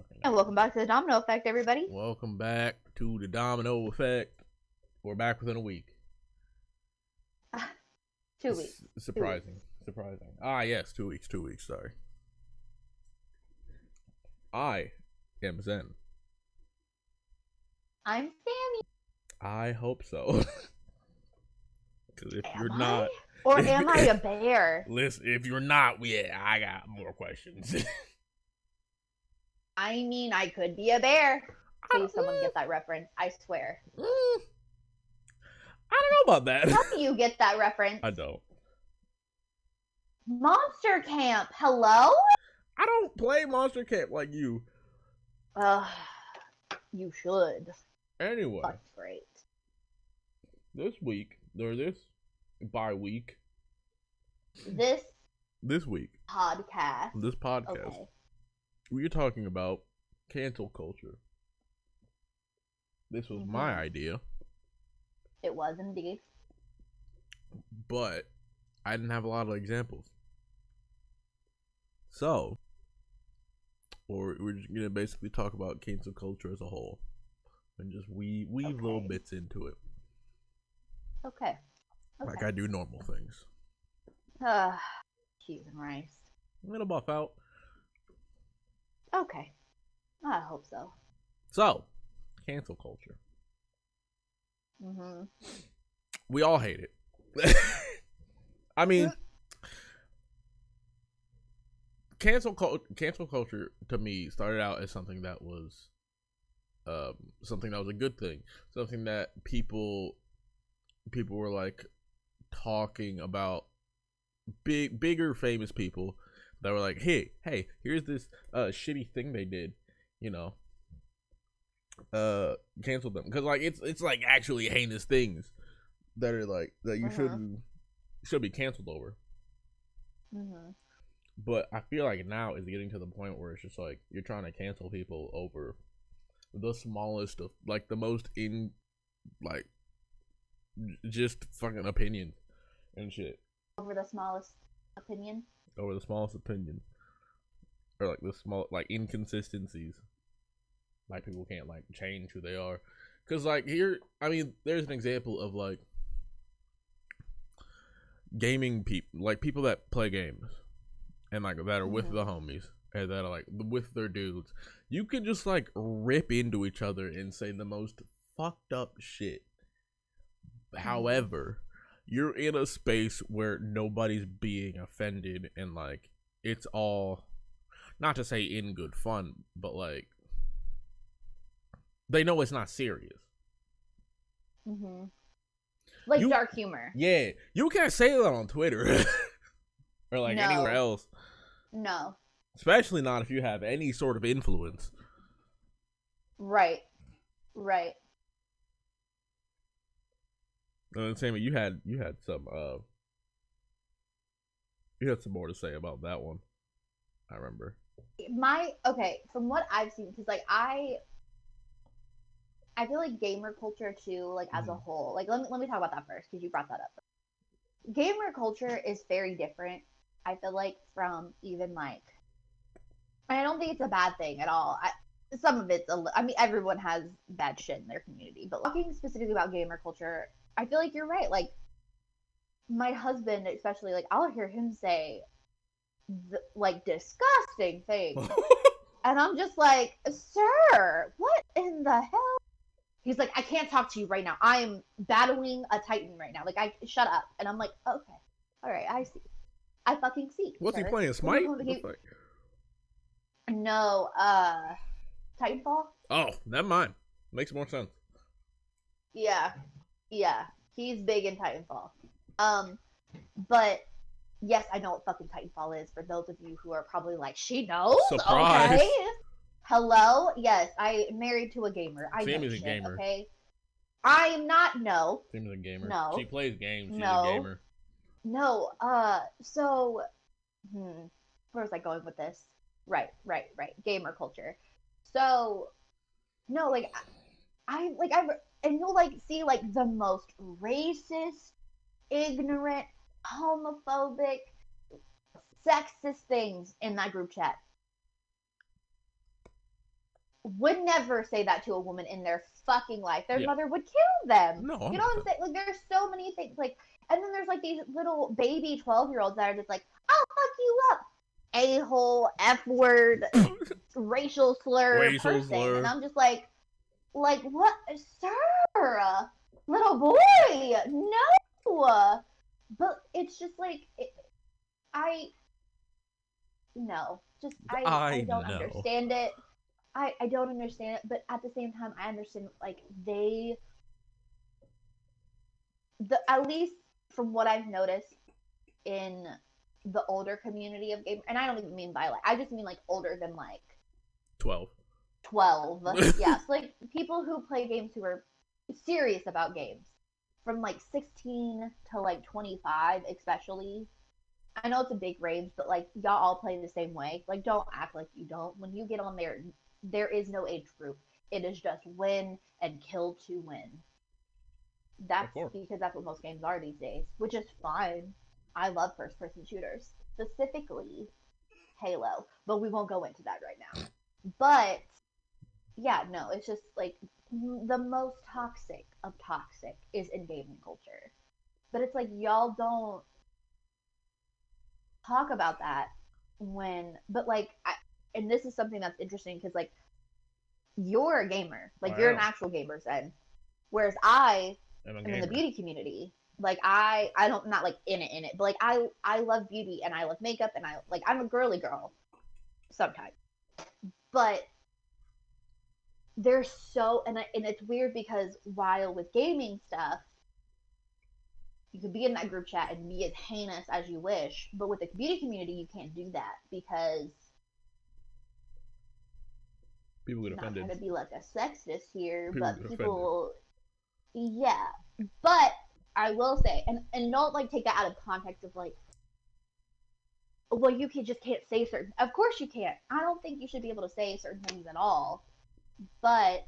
fucking And welcome back to the Domino Effect, everybody. Welcome back to the Domino Effect. We're back within a week. 2 weeks. Surprising. Ah, yes, 2 weeks. Sorry. I am Xen. I'm Sami. I hope so. Because if you're I? not, Or am I a bear? listen. If you're not, I got more questions. I mean, I could be a bear. Please, someone get that reference. I swear. I don't know about that. How do you get that reference? I don't. Monster Camp. Hello? I don't play Monster Camp like you. You should. Anyway. That's great. This week, or this bi-week. This week. podcast. This podcast. Okay. We're talking about cancel culture. This was my idea. It was indeed. But I didn't have a lot of examples. So, we're just going to basically talk about cancel culture as a whole. And just weave little bits into it. Okay. Like I do normal things. Cheese and rice. I'm going to buff out. Okay. I hope so. So, cancel culture. We all hate it. I mean, cancel culture to me started out as something that was a good thing, something that people were like talking about, bigger famous people that were like, hey, here's this shitty thing they did, cancel them, because like it's like actually heinous things that are like that you should be canceled over. But I feel like now is getting to the point where it's just like you're trying to cancel people over the smallest of, like, the most just fucking opinions and shit. Over the smallest opinion, or like the small, like, inconsistencies. Like, people can't like change who they are, because like here, I mean, there's an example of like gaming people, like people that play games and like that are with the homies and that are like with their dudes. You can just like rip into each other and say the most fucked up shit. However, you're in a space where nobody's being offended, and like it's all, not to say in good fun, but like they know it's not serious. Like dark humor. Yeah, you can't say that on Twitter or like anywhere else. No. Especially not if you have any sort of influence. Right. Sammy, you had some more to say about that one. I remember. From what I've seen, because like I feel like gamer culture too, like as a whole. Like let me talk about that first, because you brought that up. Gamer culture is very different, I feel like, from even like, I don't think it's a bad thing at all. Some of it's I mean, everyone has bad shit in their community, but talking specifically about gamer culture, I feel like you're right. Like my husband, especially, like I'll hear him say like disgusting things, and I'm just like, sir, what in the hell? He's like, I can't talk to you right now. I am battling a Titan right now. Like, shut up. And I'm like, okay, all right, I see. I fucking see. What's he playing? Smite? No, Titanfall. Oh, never mind. Makes more sense. Yeah, he's big in Titanfall. But yes, I know what fucking Titanfall is. For those of you who are probably like, she knows. Surprise. Okay. Hello? Yes, I married to a gamer. I Sammy's know a shit, gamer. okay? I'm not, no. Sammy's a gamer. No. She plays games. She's No. a gamer. No, so, where was I going with this? Right. Gamer culture. So, no, like, and you'll, like, see, like, the most racist, ignorant, homophobic, sexist things in that group chat. would never say that to a woman in their fucking life. Their Yeah. mother would kill them. No, You know what I'm saying? Like, there's so many things. Like, and then there's like these little baby 12-year-olds that are just like, I'll fuck you up, a-hole, f-word, racial slur person. And I'm just like what, sir, little boy, no. But it's just like I don't understand it. I don't understand it, but at the same time, I understand, like, at least from what I've noticed in the older community of gamers, and I don't even mean by, like, I just mean, like, older than, like, 12. Yes, like, people who play games who are serious about games, from, like, 16 to, like, 25, especially. I know it's a big range, but, like, y'all all play the same way. Like, don't act like you don't. When you get on there, there is no age group. It is just win and kill to win. That's because that's what most games are these days, which is fine. I love first-person shooters, specifically Halo, but we won't go into that right now. But yeah, no, it's just like the most toxic of toxic is in gaming culture. But it's like y'all don't talk about that but like, and this is something that's interesting because, like, you're a gamer, like, you're an actual gamer, Zen, whereas I am in the beauty community. Like, I don't, not like in it, but like I love beauty and I love makeup and I'm a girly girl sometimes. But there's and it's weird because while with gaming stuff, you could be in that group chat and be as heinous as you wish, but with the beauty community, you can't do that because people get offended. Not trying to be like a sexist here, but people, yeah. But I will say, and don't like take that out of context of like, well, you just can't say certain. Of course you can't. I don't think you should be able to say certain things at all. But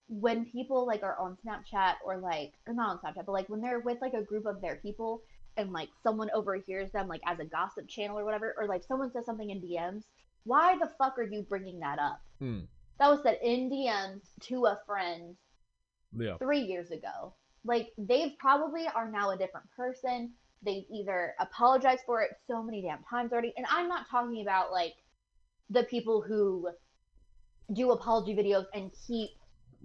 when people like are on Snapchat or not on Snapchat, but like when they're with like a group of their people and like someone overhears them like as a gossip channel or whatever, or like someone says something in DMs, why the fuck are you bringing that up? That was said in DMs to a friend 3 years ago. Like, they probably are now a different person. They've either apologized for it so many damn times already, and I'm not talking about like the people who do apology videos and keep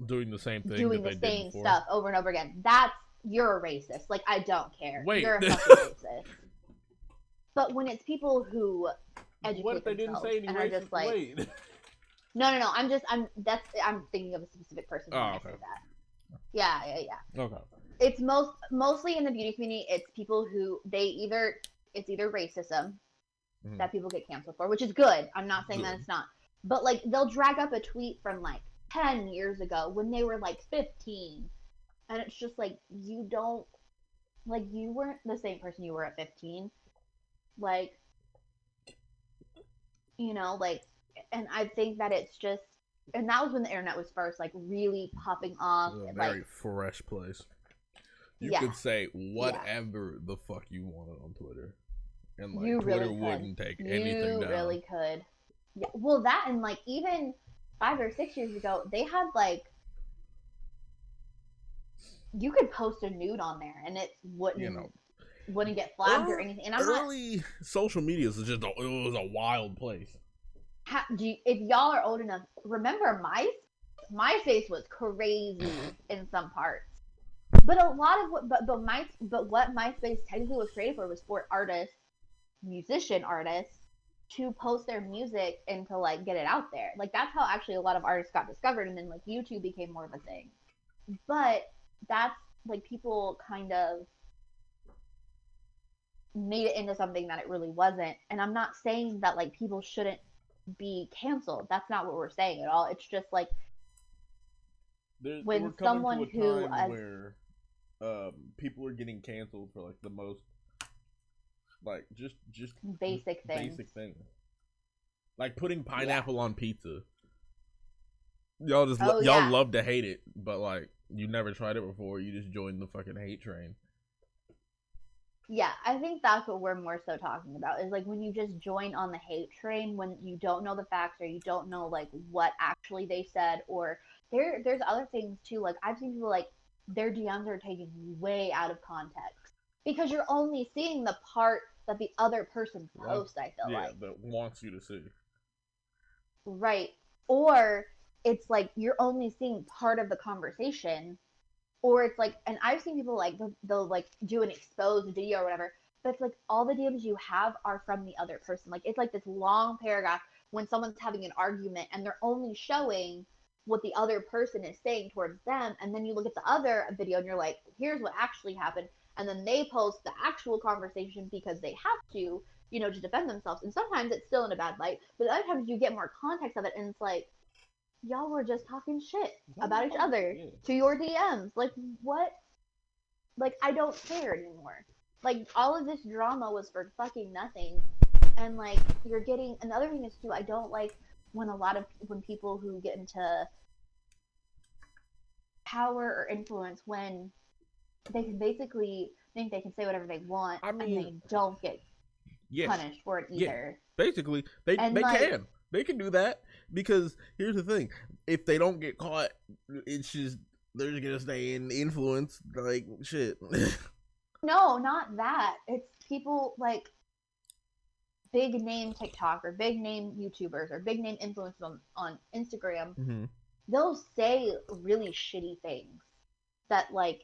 doing the same thing, doing the same stuff over and over again. You're a racist. Like, I don't care. Wait. You're a fucking racist. But when it's people who educate what if they didn't say any and racist? Are just like, wait. No. I'm thinking of a specific person when I say that. Yeah. Okay. It's mostly in the beauty community. It's people who it's either racism that people get canceled for, which is good. I'm not saying that it's not. But like, they'll drag up a tweet from like 10 years ago when they were like 15, and it's just like, you don't, like, you weren't the same person you were at 15, like, you know, like, and I think that it's just, and that was when the internet was first like really popping off. It was a very fresh place. You could say whatever the fuck you wanted on Twitter, and like you Twitter really wouldn't take anything down. You really could. Yeah. Well, that, and like even 5 or 6 years ago, they had like, you could post a nude on there and it wouldn't get flagged or anything. And early social media is just it was a wild place. If y'all are old enough, remember MySpace was crazy in some parts. But a lot of what MySpace technically was created for was for artists, musician artists, to post their music and to like get it out there. Like, that's how actually a lot of artists got discovered, and then like YouTube became more of a thing. But that's like, people kind of made it into something that it really wasn't. And I'm not saying that like people shouldn't be canceled. That's not what we're saying at all. It's just like, when someone who where people are getting canceled for like the most like just basic things. Like putting pineapple on pizza. Y'all just y'all love to hate it, but like, you never tried it before. You just joined the fucking hate train. Yeah, I think that's what we're more so talking about is like when you just join on the hate train when you don't know the facts or you don't know like what actually they said or there's other things too. Like I've seen people like their DMs are taken way out of context because you're only seeing the part that the other person posts, I feel Yeah, like. that wants you to see. Right. Or it's like you're only seeing part of the conversation or it's like, and I've seen people like they'll like do an exposed video or whatever, but it's like all the DMs you have are from the other person. Like it's like this long paragraph when someone's having an argument and they're only showing what the other person is saying towards them, and then you look at the other video and you're like, here's what actually happened, and then they post the actual conversation because they have to, to defend themselves. And sometimes it's still in a bad light, but other times you get more context of it, and it's like y'all were just talking shit about each other to your DMs. Like, what? Like, I don't care anymore. Like, all of this drama was for fucking nothing. And, like, you're getting. Another thing is, too, I don't like when people who get into power or influence when they can basically think they can say whatever they want I mean, and they don't get yeah, punished for it either. basically, they And, they like, can. They can do that because here's the thing: if they don't get caught, it's just they're just gonna stay in influence like shit. no, not that. It's people like big name TikTok or big name YouTubers or big name influencers on Instagram, Mm-hmm. they'll say really shitty things that like,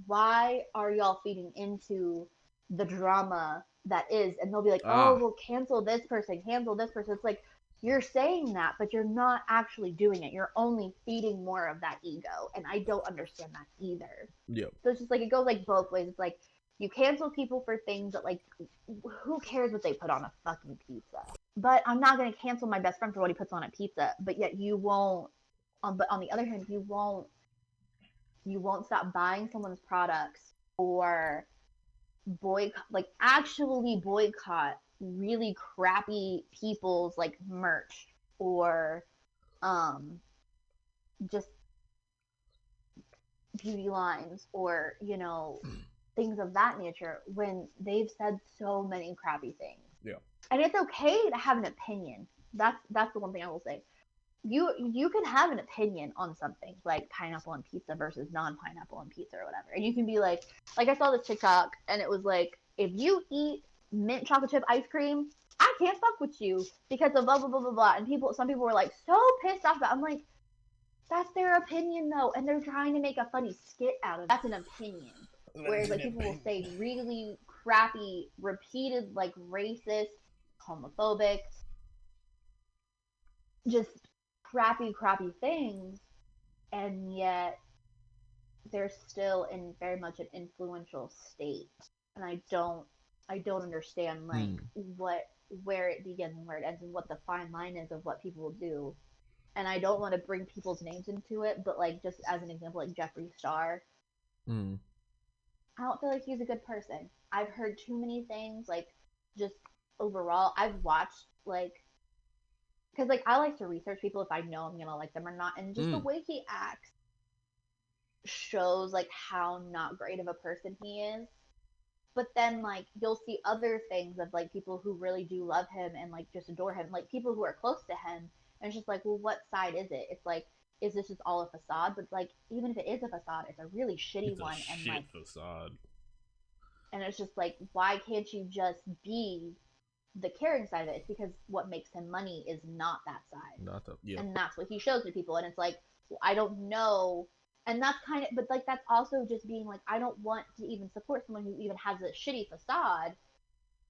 why are y'all feeding into the drama that is? And they'll be like, oh, Ah, well, cancel this person, cancel this person. It's like you're saying that, but you're not actually doing it. You're only feeding more of that ego, and I don't understand that either. yep. So it's just like it goes like both ways. It's like you cancel people for things that like who cares what they put on a fucking pizza? But I'm not gonna cancel my best friend for what he puts on a pizza. But yet you won't. But on the other hand, you won't stop buying someone's products or boycott like actually boycott really crappy people's like merch or um just beauty lines or things of that nature when they've said so many crappy things. Yeah. And it's okay to have an opinion. That's the one thing I will say. You can have an opinion on something like pineapple on pizza versus non-pineapple on pizza or whatever. And you can be like I saw this TikTok and it was like if you eat mint chocolate chip ice cream, I can't fuck with you because of blah blah blah blah blah. And some people were like so pissed off about it. I'm like, that's their opinion though, and they're trying to make a funny skit out of it. That's an opinion. Whereas like people will say really crappy, repeated like racist, homophobic, just crappy things, and yet they're still in very much an influential state. And I don't understand like where it begins and where it ends and what the fine line is of what people will do. And I don't want to bring people's names into it, but like just as an example, like Jeffree Star, Mm. I don't feel like he's a good person. I've heard too many things, like just overall. I've watched like because like I like to research people if I know I'm gonna like them or not, and just the way he acts shows like how not great of a person he is. But then like you'll see other things of like people who really do love him and like just adore him, like people who are close to him, and it's just like, well, what side is it? It's like, is this just all a facade? But like, even if it is a facade, it's a really shitty It's a one, and like, shit facade. and it's just like, why can't you just be the caring side of it? It's because what makes him money is not that side, Not the yeah. and that's what he shows to people, and it's like, well, I don't know. And that's kind of, but like, that's also just being like, I don't want to even support someone who even has a shitty facade,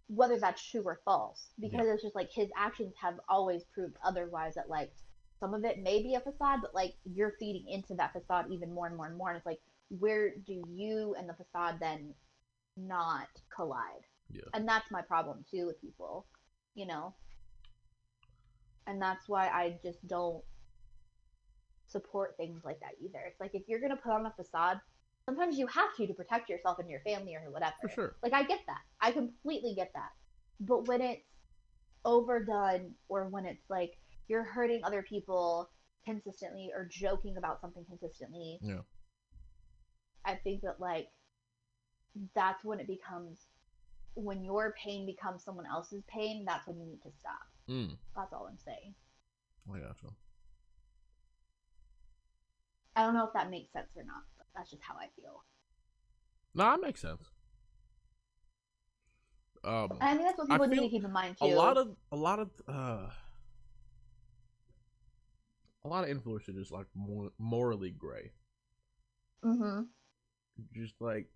whether that's true or false, because it's just like his actions have always proved otherwise that like some of it may be a facade, but like you're feeding into that facade even more and more and more, and it's like where do you and the facade then not collide? Yeah. And that's my problem too with people, you know, and that's why I just don't support things like that either. It's like if you're gonna put on a facade, sometimes you have to protect yourself and your family or whatever. For sure. Like I get that. I completely get that. But when it's overdone or when it's like you're hurting other people consistently or joking about something consistently, Yeah. I think that like that's when it becomes when your pain becomes someone else's pain, that's when you need to stop. Mm. That's all I'm saying. I gotcha. I don't know if that makes sense or not, but that's just how I feel. No, that makes sense. And I think that's what people need to keep in mind too. A lot of influencers just like morally gray. Mm-hmm. Just like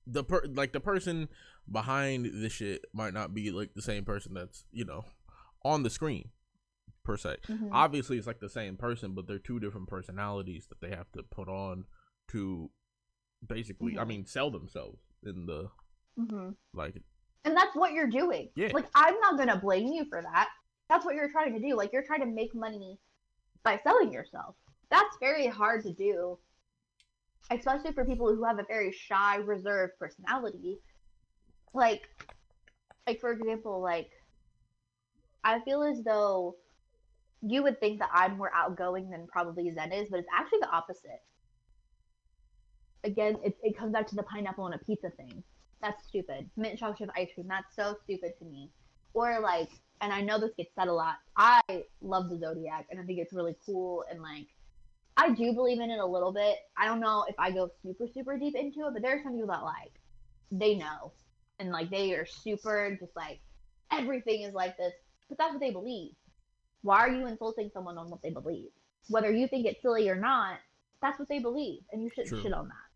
the person behind this shit might not be like the same person that's, you know, on the screen per se. Mm-hmm. Obviously it's like the same person, but they're two different personalities that they have to put on to basically, I mean, sell themselves in the like. And that's what you're doing. Yeah. Like, I'm not gonna blame you for that. That's what you're trying to do. Like, you're trying to make money by selling yourself. That's very hard to do, especially for people who have a very shy, reserved personality. Like for example, like, I feel as though you would think that I'm more outgoing than probably Xen is, but it's actually the opposite. Again, it comes back to the pineapple on a pizza thing. That's stupid. Mint chocolate chip ice cream, that's so stupid to me. Or like, and I know this gets said a lot, I love the Zodiac and I think it's really cool, and like, I do believe in it a little bit. I don't know if I go super, super deep into it, but there are some people that like, they know. And like, they are super just like, everything is like this. But that's what they believe. Why are you insulting someone on what they believe? Whether you think it's silly or not, that's what they believe. And you shouldn't shit on that.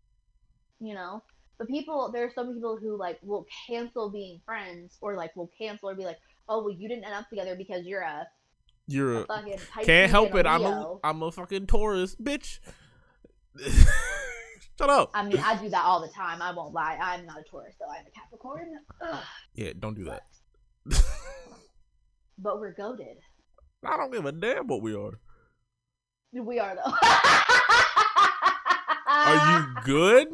You know? But there are some people who like will cancel being friends, or like will cancel or be like, oh, well, you didn't end up together because you're a fucking Pisces. Can't help it. I'm a fucking Taurus, bitch. Shut up. I mean, I do that all the time. I won't lie. I'm not a Taurus, though. I'm a Capricorn. Ugh. Yeah, don't do that. But we're goated. I don't give a damn what we are. We are, though. Are you good?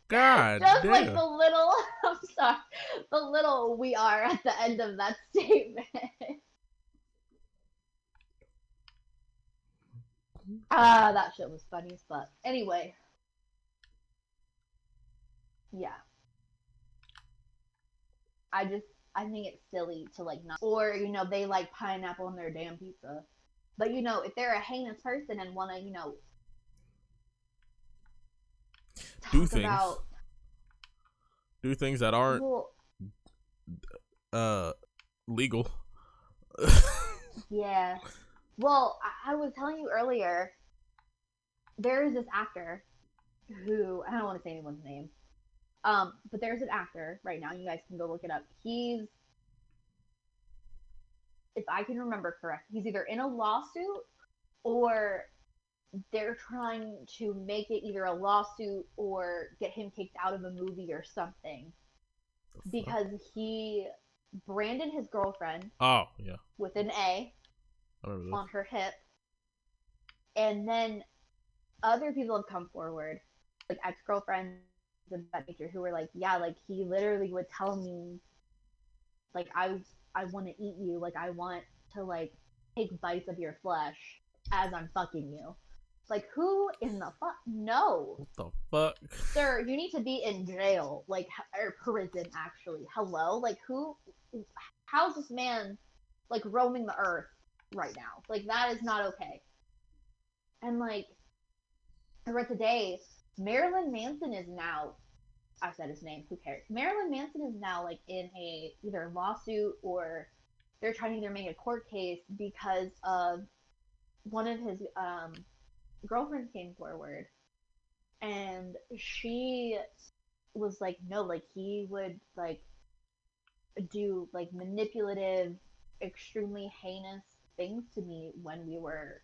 God Just damn. like the little, I'm sorry, the little we are at the end of that statement. That shit was funny as fuck. Anyway. Yeah. I think it's silly to like not, or, you know, they like pineapple on their damn pizza. But, you know, if they're a heinous person and want to, you know, do things that aren't legal. Yeah. Well, I was telling you earlier, there is this actor who, I don't want to say anyone's name, but there's an actor right now, you guys can go look it up. He's, if I can remember correct, he's either in a lawsuit or they're trying to make it either a lawsuit or get him kicked out of a movie or something, because he branded his girlfriend. Oh, yeah. With an A on her hip. And then other people have come forward, like ex-girlfriends of that nature, who were like, yeah, like he literally would tell me, like, I want to eat you, like I want to like take bites of your flesh as I'm fucking you. Like, who in the fuck? No. What the fuck? Sir, you need to be in jail, like, or prison, actually. Hello? Like, how's this man, like, roaming the earth right now? Like, that is not okay. And, like, I read today, Marilyn Manson is now, I said his name, who cares? Marilyn Manson is now, like, in either lawsuit, or they're trying to either make a court case because of one of his, girlfriend came forward, and she was like, no, like he would like do like manipulative, extremely heinous things to me when we were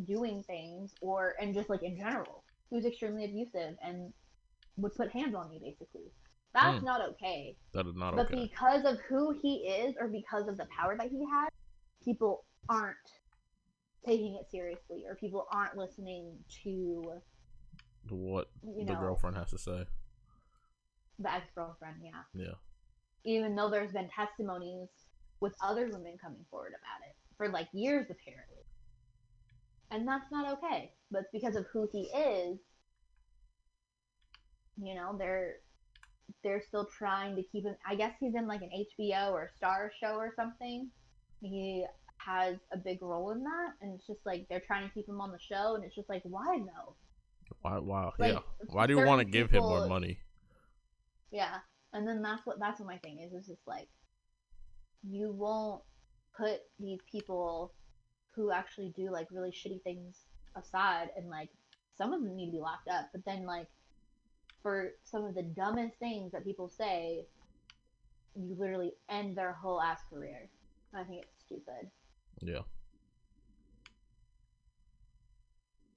doing things, and just like in general, he was extremely abusive and would put hands on me, basically. That's not okay. That is not but okay. But because of who he is, or because of the power that he has, people aren't taking it seriously, or people aren't listening to what the girlfriend has to say. The ex-girlfriend, yeah. Yeah. Even though there's been testimonies with other women coming forward about it for like years, apparently. And that's not okay. But because of who he is, You know, they're still trying to keep him. I guess he's in like an HBO or Star show or something. He has a big role in that, and it's just like they're trying to keep him on the show, and it's just like, why though? Why? Wow. Yeah. Like Why do you want certain to give him more people, money? yeah. And then that's what my thing is. It's just like you won't put these people who actually do like really shitty things aside, and like some of them need to be locked up. But then like for some of the dumbest things that people say, you literally end their whole ass career. I think it's stupid. Yeah.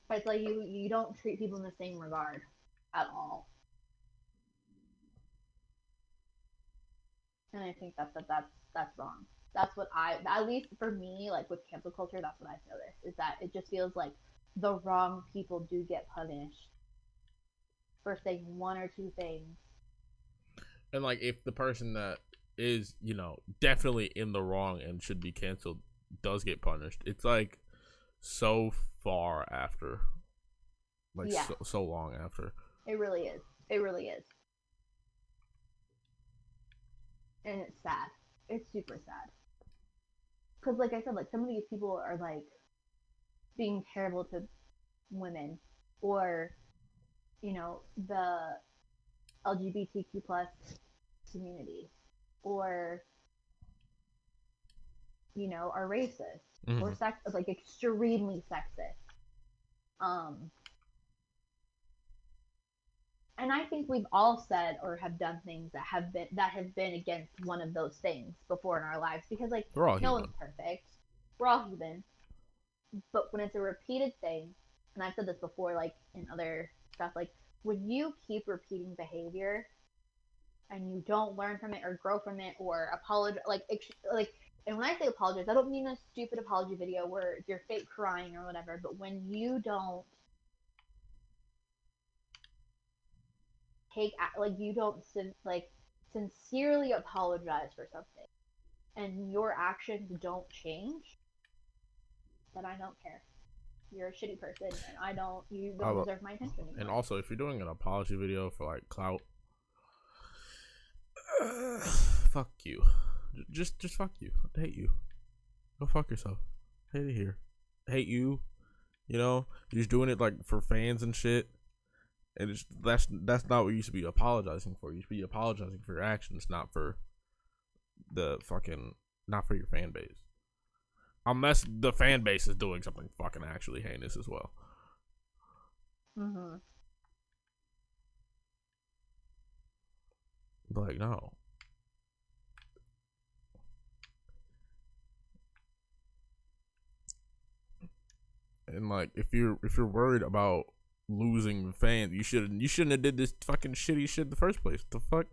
But it's like you don't treat people in the same regard at all. And I think that's wrong. That's what I, at least for me, like with cancel culture, that's what I've noticed is that it just feels like the wrong people do get punished for saying one or two things. And like, if the person that is, definitely in the wrong and should be canceled does get punished, it's like so far after, like Yeah, so long after. it really is. It really is. And it's sad. It's super sad. Because, like I said, like some of these people are like being terrible to women, or the LGBTQ plus community, or are racist or Mm-hmm. like extremely sexist. Um, and I think we've all said or have done things that have been against one of those things before in our lives, because like We're all no one's human. perfect. We're all human. But when it's a repeated thing, and I've said this before, like in other stuff, like when you keep repeating behavior and you don't learn from it or grow from it or apologize, like, and when I say apologize, I don't mean a stupid apology video where you're fake crying or whatever, but when you don't like you don't like sincerely apologize for something, and your actions don't change, then I don't care. You're a shitty person, and you don't deserve my attention And anymore. also, if you're doing an apology video for like clout, fuck you. Just fuck you. I hate you. Go fuck yourself. Hate it here. Hate you. You're just doing it like for fans and shit. And that's not what you should be apologizing for. You should be apologizing for your actions, not for not for your fan base. Unless the fan base is doing something fucking actually heinous as well. Mm-hmm. But like, no. And like, if you're worried about losing fans, you shouldn't have did this fucking shitty shit in the first place. What the fuck?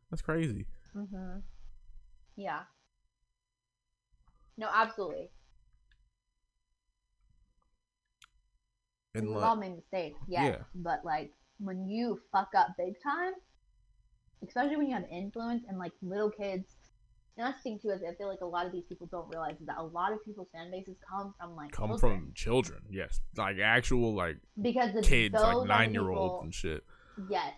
That's crazy. Mm-hmm. Yeah. No, absolutely. And We've like, all made mistakes, yes, yeah, but like when you fuck up big time, especially when you have influence and like little kids. And that's the thing too, is I feel like a lot of these people don't realize is that a lot of people's fan bases come from like come children, from children. Yes, like actual like because it's kids, like those are the 9-year olds people. and shit. Yes,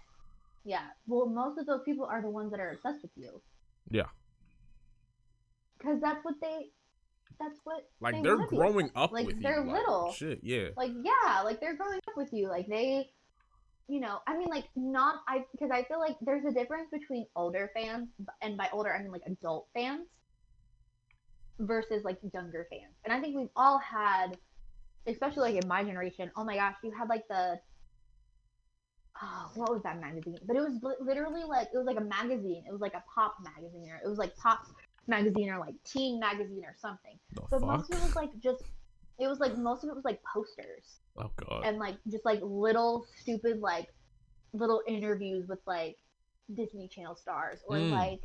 yeah. Well, most of those people are the ones that are obsessed with you, Yeah, because that's what they like they're want to be growing obsessed with. up Like with you. they're Like little, shit. Yeah. like yeah, like they're growing up with you. Like I mean, like not because I feel like there's a difference between older fans, and by older I mean like adult fans versus like younger fans. And I think we've all had, especially like in my generation. Oh my gosh, you had like the what was that magazine? But it was literally like it was like a magazine. It was like a pop magazine, or it was like pop magazine, or like teen magazine or something. The But most fuck. of it was like just it was like most of it was like posters, Oh god. and like just like little stupid like little interviews with like Disney Channel stars, or Mm. like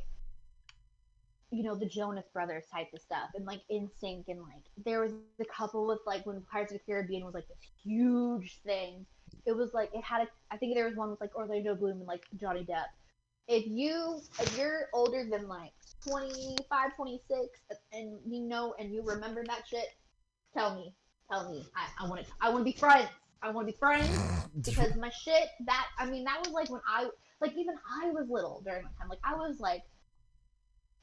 the Jonas Brothers type of stuff, and like NSYNC, and like there was a couple with like when Pirates of the Caribbean was like this huge thing. It was like it had I think there was one with like Orlando Bloom and like Johnny Depp. If you're older than like 25, 26, and and you remember that shit, tell me. I want to be friends. I want to be friends because my shit. That I mean, that was like when even I was little during my time. Like I was like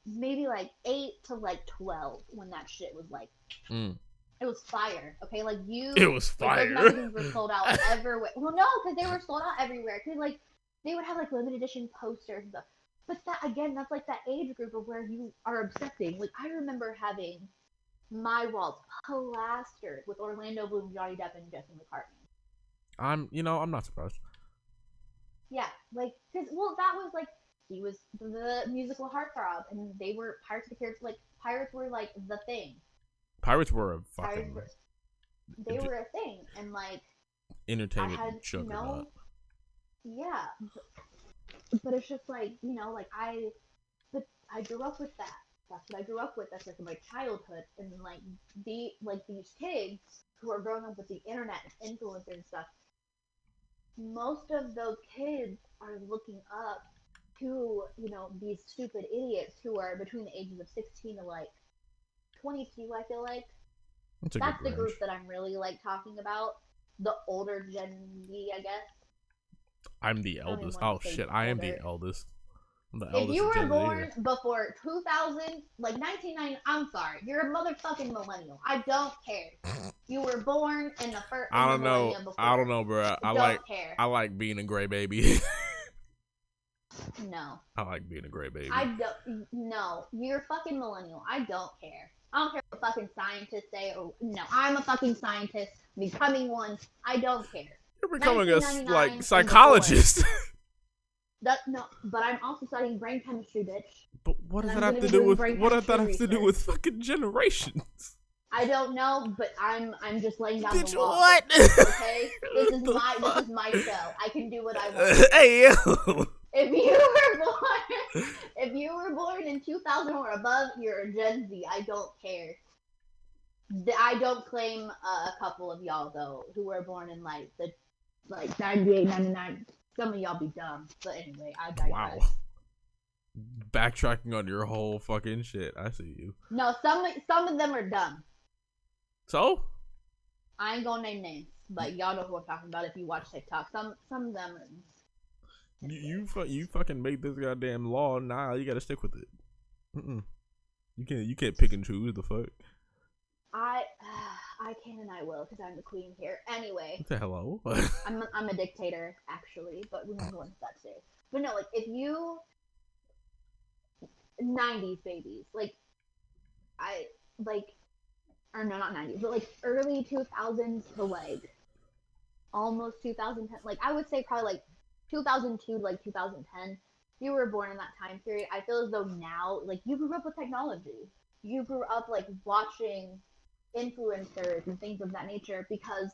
maybe like 8 to 12 when that shit was like. Mm. It was fire, okay? It was like those fire. magazines were sold out everywhere. Well, no, because they were sold out everywhere. Because like they would have like limited edition posters and stuff. But that again, that's like that age group of where you are obsessing. Like I remember having my walls plastered with Orlando Bloom, Johnny Depp, and Jesse McCartney. I'm not surprised. Yeah, like because that was like he was the musical heartthrob, and they were Pirates of the Caribbean. Like pirates were like the thing. Pirates were a fucking they were a thing, and like entertainment I had juggernaut. Yeah, but it's just like like but I grew up with that. That's what I grew up with. That's like my childhood, and like these kids who are growing up with the internet and influencers and stuff. Most of those kids are looking up to these stupid idiots who are between the ages of 16 to like 22. I feel like That's the a good range. group that I'm really like talking about. The older Gen Z, I guess. I'm the I don't even eldest. want Oh to say shit, I am the older. eldest. I'm the If eldest you of were Gen Z born here. before 2000, like 1990, I'm sorry, you're a motherfucking millennial. I don't care. You were born in I the don't know. millennium I don't before. know, bro. Don't care. I like being a gray baby. No, I like being a gray baby. I don't. No, you're a fucking millennial. I don't care. I don't care what fucking scientists say. Or no, I'm a fucking scientist, becoming one. I don't care. You're becoming a 1999 and before. psychologist. No, but I'm also studying brain chemistry, bitch. But what does And that I'm have going to to be do doing with brain what does that chemistry have to do research. with fucking generations? I don't know, but I'm just laying down Bitch, the law. what? Okay, this is my show. I can do what I want. Hey yo. If you were born in 2000 or above, you're a Gen Z. I don't care. I don't claim a couple of y'all though who were born in like the 98, 99. Some of y'all be dumb, but anyway, I digress. Wow. Backtracking on your whole fucking shit. I see you. No, some of them are dumb. So? I ain't gonna name names, but y'all know who I'm talking about if you watch TikTok. Some of them are. You fucking made this goddamn law. Nah, you gotta stick with it. You can't pick and choose the fuck. I can and I will because I'm the queen here. Anyway. Hello. I'm a dictator actually, but we won't go into that today. But no, like if you 90s babies, like I like or no, not 90s, but like early 2000s to like almost 2010. Like I would say probably like 2002 to like 2010. If you were born in that time period, I feel as though now, like you grew up with technology. You grew up like watching influencers and things of that nature because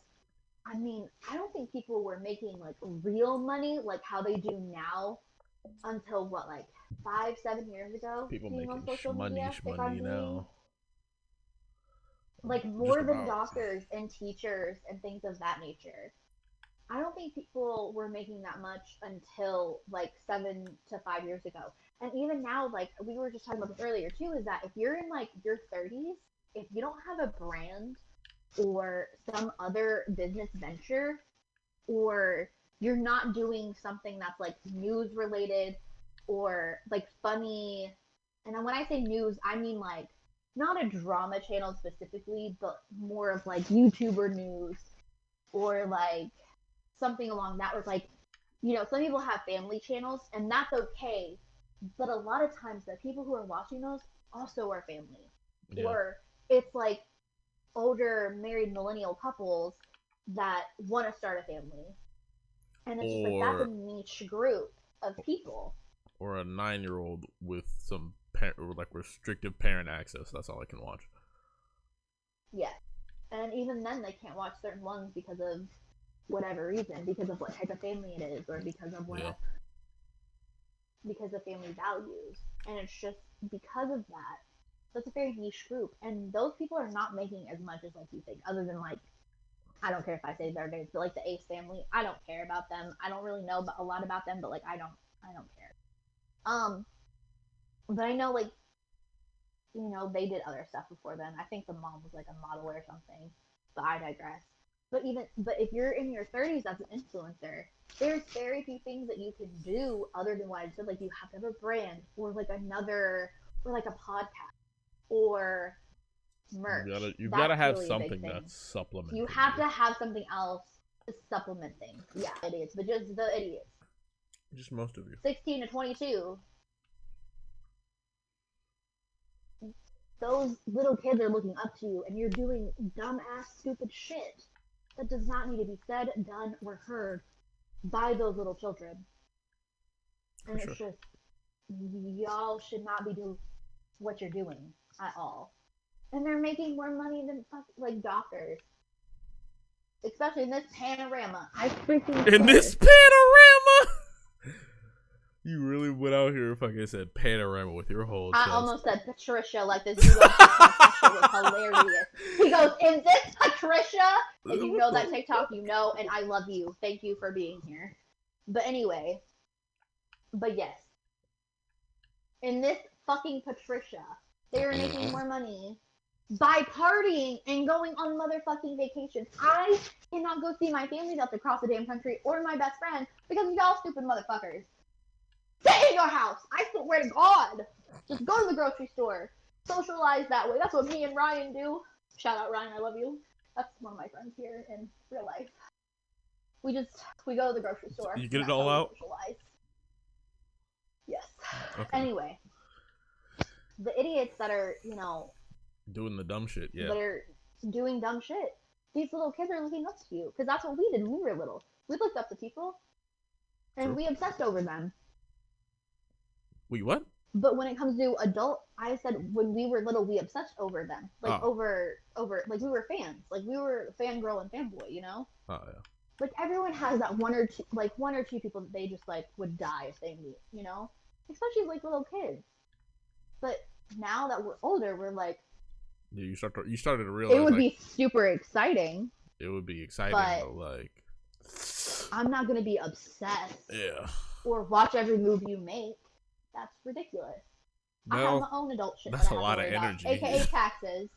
I mean, I don't think people were making like real money like how they do now until what, like 5, 7 years ago. People Being on making social media, if I'm shmoney being now. like Just more than about. doctors and teachers and things of that nature. I don't think people were making that much until like 7 to 5 years ago. And even now, like we were just talking about this earlier too, is that if you're in like your 30s, if you don't have a brand or some other business venture, or you're not doing something that's like news related or like funny. And then when I say news, I mean like not a drama channel specifically, but more of like YouTuber news or like something along that was like, some people have family channels and that's okay. But a lot of times the people who are watching those also are family. Yeah. Or it's like older married millennial couples that want to start a family. And it's just like that's a niche group of people. Or a 9-year-old with some like restrictive parent access. That's all I can watch. Yeah. And even then they can't watch certain ones because of whatever reason, because of what type of family it is, or because of because of family values. And it's just because of that. That's a very niche group. And those people are not making as much as like you think, other than like I don't care if I say their names, but like the Ace family, I don't care about them. I don't really know a lot about them, but like I don't care. But I know like they did other stuff before then. I think the mom was like a model or something, but I digress. but if you're in your 30s as an influencer, there's very few things that you can do other than what I said. Like you have to have a brand or like another or like a podcast or merch. You gotta That's have really a big something thing. that's supplementing. You have to have something else to supplement things. Yeah, idiots, but just the idiots. Just most of you. 16 to 22. Those little kids are looking up to you, and you're doing dumbass, stupid shit that does not need to be said, done, or heard by those little children. And it's just, y'all should not be doing what you're doing at all. And they're making more money than like doctors, especially in this panorama. I freaking in this panorama. You really went out here and fucking said panorama with your whole chest. I almost said Patricia like this. Shit was hilarious. He goes, "Is this Patricia?" If you know that TikTok, you know, and I love you. Thank you for being here. But anyway, but yes, in this fucking Patricia, they are making more money by partying and going on motherfucking vacations. I cannot go see my family that's across the damn country or my best friend because of y'all stupid motherfuckers. Stay in your house. I swear to God. Just go to the grocery store. Socialize that way. That's what me and Ryan do. Shout out Ryan, I love you. That's one of my friends here in real life. We go to the grocery store. You get it all out? Socialize. Yes. Okay. Anyway, the idiots that are, doing the dumb shit, yeah. That are doing dumb shit. These little kids are looking up to you because that's what we did when we were little. We looked up to people, and we obsessed over them. Wait, what? But when it comes to adult, I said when we were little, we obsessed over them, like over, like we were fans, like we were fangirl and fanboy, Oh yeah. Like everyone has that one or two people that they just like would die if they meet, especially like little kids. But now that we're older, we're like, yeah, you started to realize it would be super exciting. It would be exciting, but like, I'm not gonna be obsessed. Yeah. Or watch every move you make. That's ridiculous. I have my own adult shit. That's a lot of energy. AKA taxes.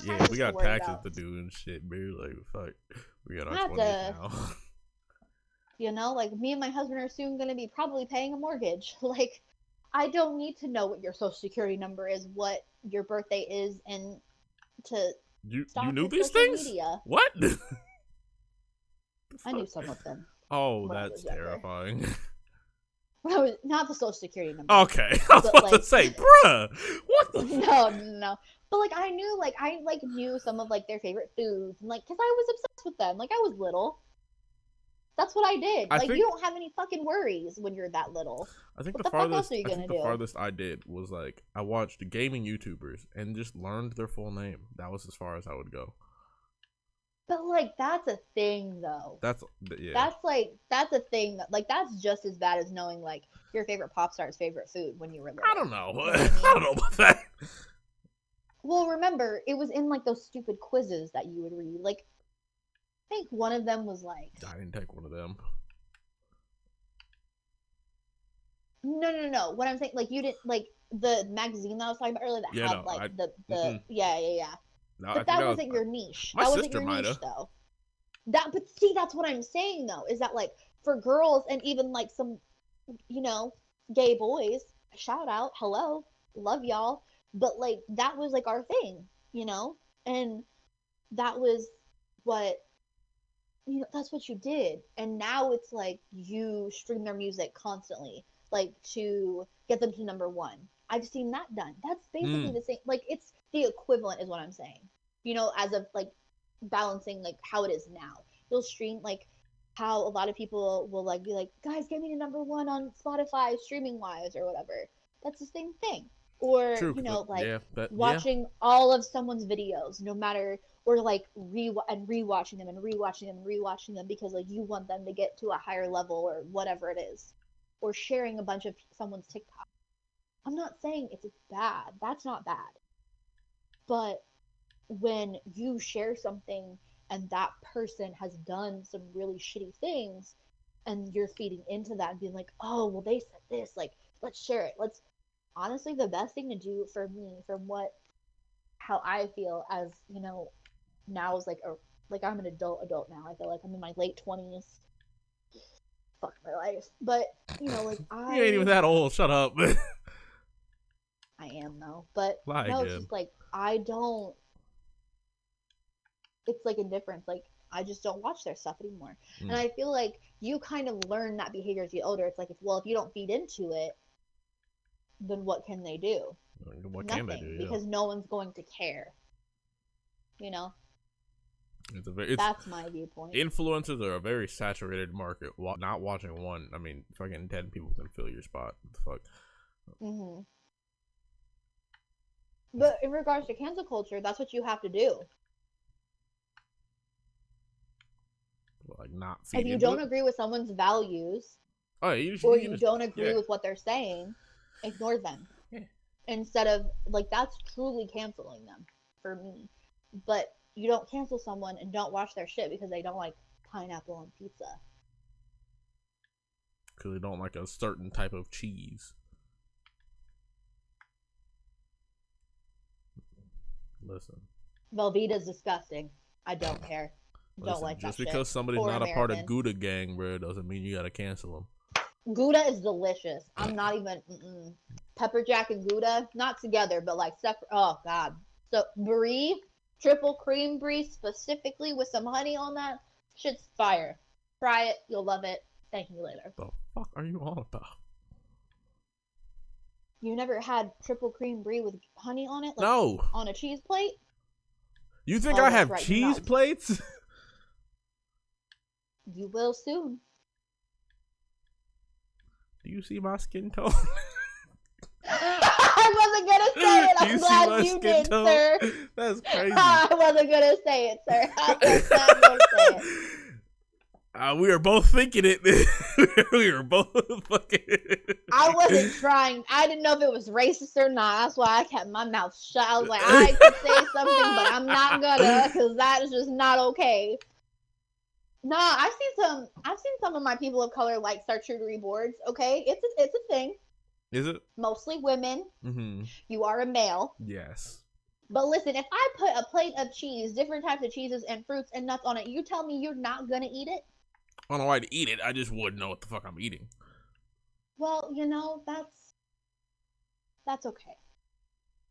Yeah, we got taxes to do and shit, dude. Like, fuck. We got our 20s now. Like, me and my husband are soon going to be probably paying a mortgage. Like, I don't need to know what your social security number is, what your birthday is, and to You knew these things? Media. What? I knew some of them. Oh, that's terrifying. Not the social security number. Okay, I was about to say, bruh, what the? No. But like I knew some of like their favorite foods, and like because I was obsessed with them. Like I was little. That's what I did. Like you don't have any fucking worries when you're that little. I think the farthest I did was like I watched gaming YouTubers and just learned their full name. That was as far as I would go. But like that's a thing though. That's a thing that like that's just as bad as knowing like your favorite pop star's favorite food when you were little. I don't know. I don't know about that. Well, remember it was in like those stupid quizzes that you would read. Like I think one of them was like I didn't take one of them. No. What I'm saying, like you didn't like the magazine that I was talking about earlier that had like the yeah. No, but that wasn't your niche. My that sister wasn't your might niche, have. though. But see, that's what I'm saying, though, is that, like, for girls and even, like, some, gay boys, shout out, hello, love y'all, but, like, that was, like, our thing, and that was what, that's what you did, and now it's, like, you stream their music constantly, like, to get them to number one. I've seen that done. That's basically the same. Like, it's the equivalent is what I'm saying. As of, like, balancing, like, how it is now. You'll stream, like, how a lot of people will, like, be like, guys, get me to number one on Spotify streaming-wise or whatever. That's the same thing. Or, watching all of someone's videos, no matter, or, like, rewatching them because, like, you want them to get to a higher level or whatever it is. Or sharing a bunch of someone's TikTok. I'm not saying it's bad. That's not bad. But when you share something and that person has done some really shitty things and you're feeding into that and being like, oh, well, they said this, like, let's share it. Honestly, the best thing to do for me, from how I feel as, now is like like I'm an adult now. I feel like I'm in my late 20s. Fuck my life. But, you know, like You ain't even that old. Shut up. I am though. But Lie no, again. it's just like I don't. It's like indifference. Like I just don't watch their stuff anymore. And I feel like you kind of learn that behavior as you get older. It's like, if you don't feed into it, then what can they do? What Nothing, can they do? Yeah. because no one's going to care. You know? It's that's my viewpoint. Influencers are a very saturated market. Not watching one, I mean, fucking 10 people can fill your spot. What the fuck? Mm-hmm. But in regards to cancel culture, that's what you have to do. Like, not feed if you into don't it? agree with someone's values, or you don't agree with what they're saying, ignore them. Yeah. Instead of, like, that's truly canceling them for me. But you don't cancel someone and don't watch their shit because they don't like pineapple on pizza. Because they don't like a certain type of cheese. Listen. Velveeta's disgusting. I don't care. Listen, don't like just that because shit. somebody's Poor not a part of Americans. Gouda gang, bro, doesn't mean you gotta cancel them. Gouda is delicious. I'm not even pepper jack and Gouda, not together, but like separate. Oh god. So brie, triple cream brie specifically with some honey on that, shit's fire. Try it, you'll love it. Thank you later. The fuck are you on about? You never had triple cream brie with honey on it? Like, no. On a cheese plate? You think I have right, cheese plates? You will soon. Do you see my skin tone? I wasn't gonna say it. I'm glad you did, sir. That's crazy. I wasn't gonna say it, sir. I was not gonna say it. We were both thinking it. We were both fucking. I wasn't trying. I didn't know if it was racist or not. That's why I kept my mouth shut. I was like, I could say something, but I'm not gonna, because that is just not okay. Nah, I've seen some of my people of color like charcuterie boards. Okay, it's a thing. Is it? Mostly women. Mm-hmm. You are a male. Yes. But listen, if I put a plate of cheese, different types of cheeses and fruits and nuts on it, you tell me you're not gonna eat it? I don't know why to eat it. I just wouldn't know what the fuck I'm eating. Well, you know, that's okay.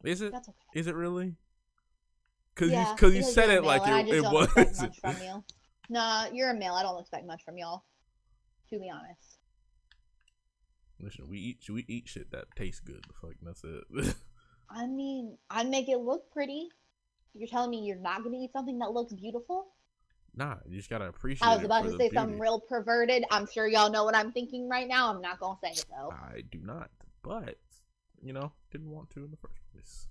Is it? That's okay. Is it really? Because yeah, you said it like it was. Much from you. Nah, you're a male. I don't expect much from y'all. To be honest. Listen, we eat shit that tastes good. The fuck, that's it. I mean, I make it look pretty. You're telling me you're not gonna eat something that looks beautiful? Nah, you just gotta appreciate it. I was about to say beauty. something real perverted. I'm sure y'all know what I'm thinking right now. I'm not gonna say it though. I do not, but didn't want to in the first place.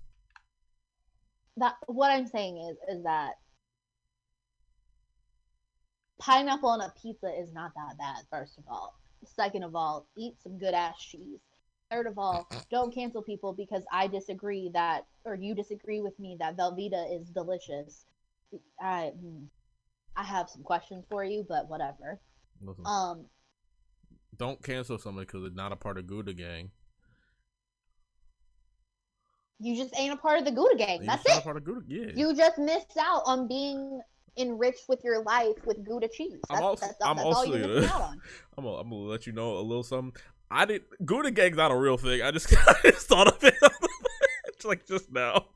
What I'm saying is that pineapple on a pizza is not that bad. First of all, second of all, eat some good ass cheese. Third of all, don't cancel people because I disagree or you disagree with me that Velveeta is delicious. I have some questions for you, but whatever. Listen, don't cancel somebody because they're not a part of Gouda gang. You just ain't a part of the Gouda gang. That's it. A part of Gouda, yeah. You just missed out on being enriched with your life with Gouda cheese. That's all you're missing out on. I'm gonna let you know a little something. Gouda gang's not a real thing. I just thought of it like just now.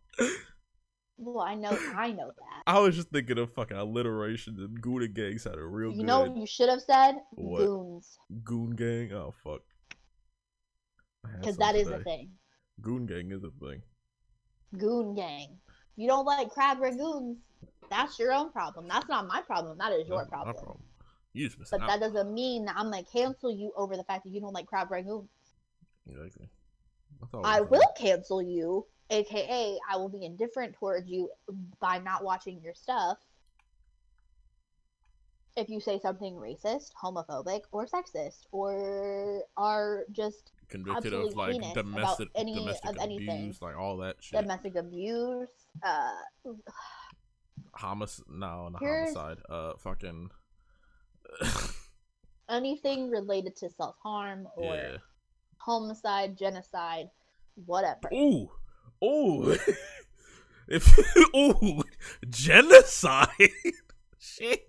Well, I know that. I was just thinking of fucking alliteration, and Gouda gang sounded real good. You know what you should have said? What? Goons. Goon gang? Oh, fuck. Because that is a thing. Goon gang is a thing. Goon gang. You don't like crab ragoons. That's your own problem. That's not my problem. That is your problem. My problem. You just but that doesn't mean that I'm going to cancel you over the fact that you don't like crab ragoons. Exactly. I will cancel you, aka I will be indifferent towards you by not watching your stuff if you say something racist, homophobic, or sexist, or are just convicted of like domestic anything, abuse, like all that shit. Domestic abuse, homicide, fucking anything related to self-harm or homicide, genocide, whatever. Ooh, genocide. Shit.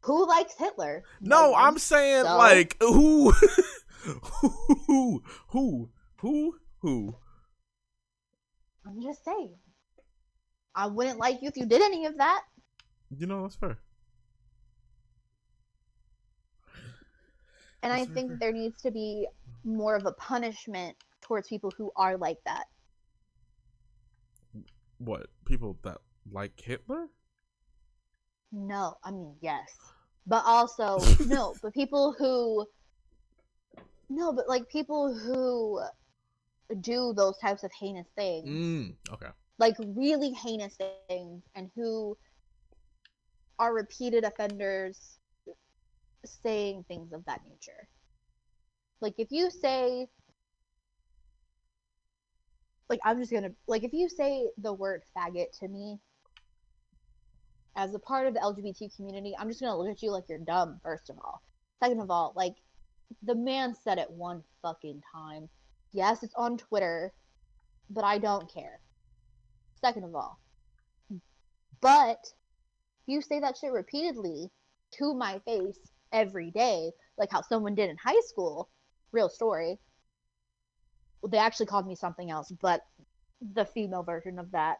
Who likes Hitler? No, one. I'm saying So? like who, who. I'm just saying. I wouldn't like you if you did any of that. You know, that's fair. And That's I very think fair. there needs to be more of a punishment towards people who are like that. What, people that like Hitler? No, I mean, yes. But also, no, but people who. No, but like people who do those types of heinous things. Okay. Like really heinous things, and who are repeated offenders saying things of that nature. Like if you say, like I'm just gonna, like if you say the word faggot to me as a part of the LGBT community, I'm just gonna look at you like you're dumb, first of all. Second of all, like the man said it one fucking time. Yes, it's on Twitter, but I don't care. Second of all, but if you say that shit repeatedly to my face every day, like how someone did in high school, real story. Well, they actually called me something else, but the female version of that.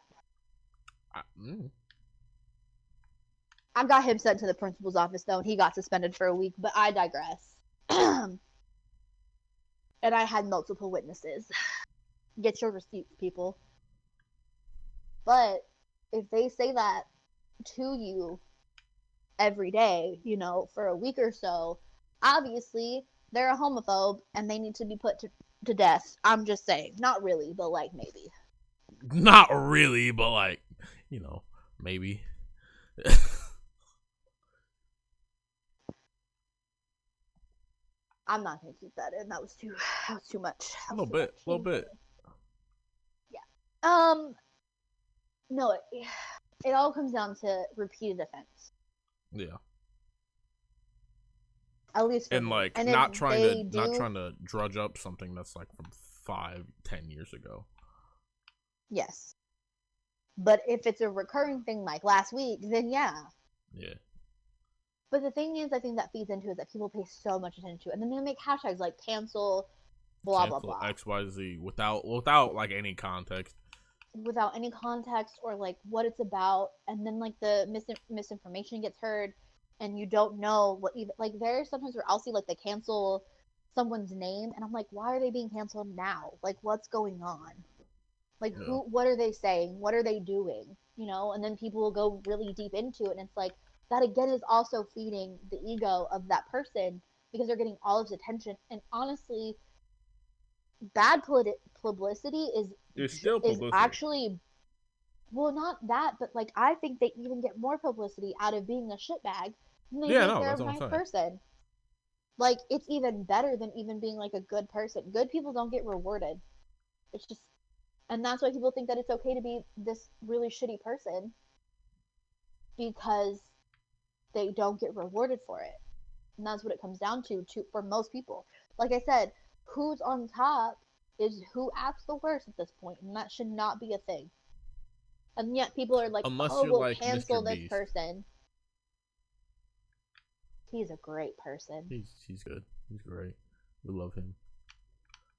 I got him sent to the principal's office though, and he got suspended for a week. But I digress. And I had multiple witnesses. Get your receipts, people. But if they say that to you every day, you know, for a week or so, obviously they're a homophobe and they need to be put to death. I'm just saying. Not really, but like maybe. Not really, but like, you know, maybe. I'm not gonna keep that in. That was too much. A little bit. Yeah. No, it all comes down to repeated offense. Yeah. At least for And me. like And not if trying they to drudge up something that's like from 5-10 years ago. Yes. But if it's a recurring thing like last week, then yeah. Yeah. But the thing is, I think that feeds into is that people pay so much attention to it, and then they make hashtags like cancel, blah blah Cancel blah, XYZ without like any context. without any context or like what it's about, and then like the misinformation gets heard, and you don't know what even like there's sometimes where I'll see like they cancel someone's name, and I'm like, why are they being canceled now? Like, what's going on? Like, Yeah. who? What are they saying? What are they doing? You know, and then people will go really deep into it, and it's like that again is also feeding the ego of that person because they're getting all of this attention. And honestly, bad publicity It's still is publicity. actually well, not that, but like I think they even get more publicity out of being a shitbag than they do Yeah, if no, they're that's a what I'm nice saying. person. Like it's even better than even being like a good person. Good people don't get rewarded. It's just, and that's why people think that it's okay to be this really shitty person because they don't get rewarded for it. And that's what it comes down to for most people. Like I said, who's on top is who acts the worst at this point, and that should not be a thing. And yet people are like, Unless oh, you're we'll like cancel Mr. this Beast. person. He's a great person. He's good. He's great. We love him.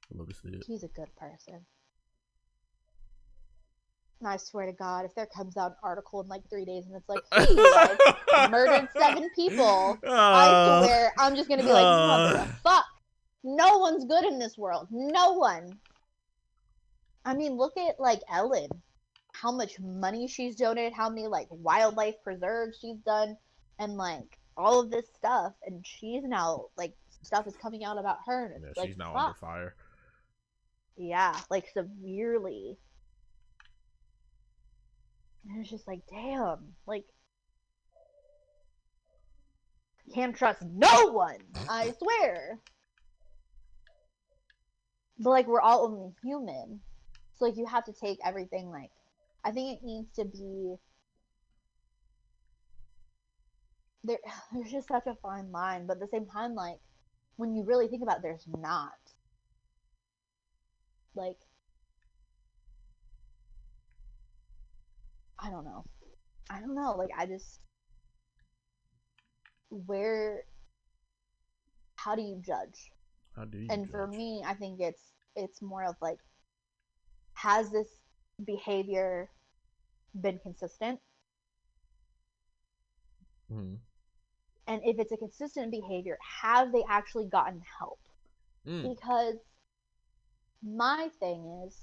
We love to see it. He's a good person. And I swear to God, if there comes out an article in like 3 days and it's like, he like murdered 7 people, I swear I'm just gonna be like, mother fuck. No one's good in this world. No one. I mean, look at like Ellen. How much money she's donated, how many like wildlife preserves she's done, and like all of this stuff. And she's now like stuff is coming out about her. And Yeah, it's like, she's now fuck. under fire. Yeah, like severely. And it's just like, damn, like, can't trust no one, I swear. But like, we're all only human. So like, you have to take everything like, I think it needs to be, there's just such a fine line. But at the same time, like, when you really think about it, there's not. Like, I don't know. I don't know, like I just where how do you judge? How do you And for judge? me, I think it's more of like, has this behavior been consistent? Mm. And if it's a consistent behavior, have they actually gotten help? Mm. Because my thing is,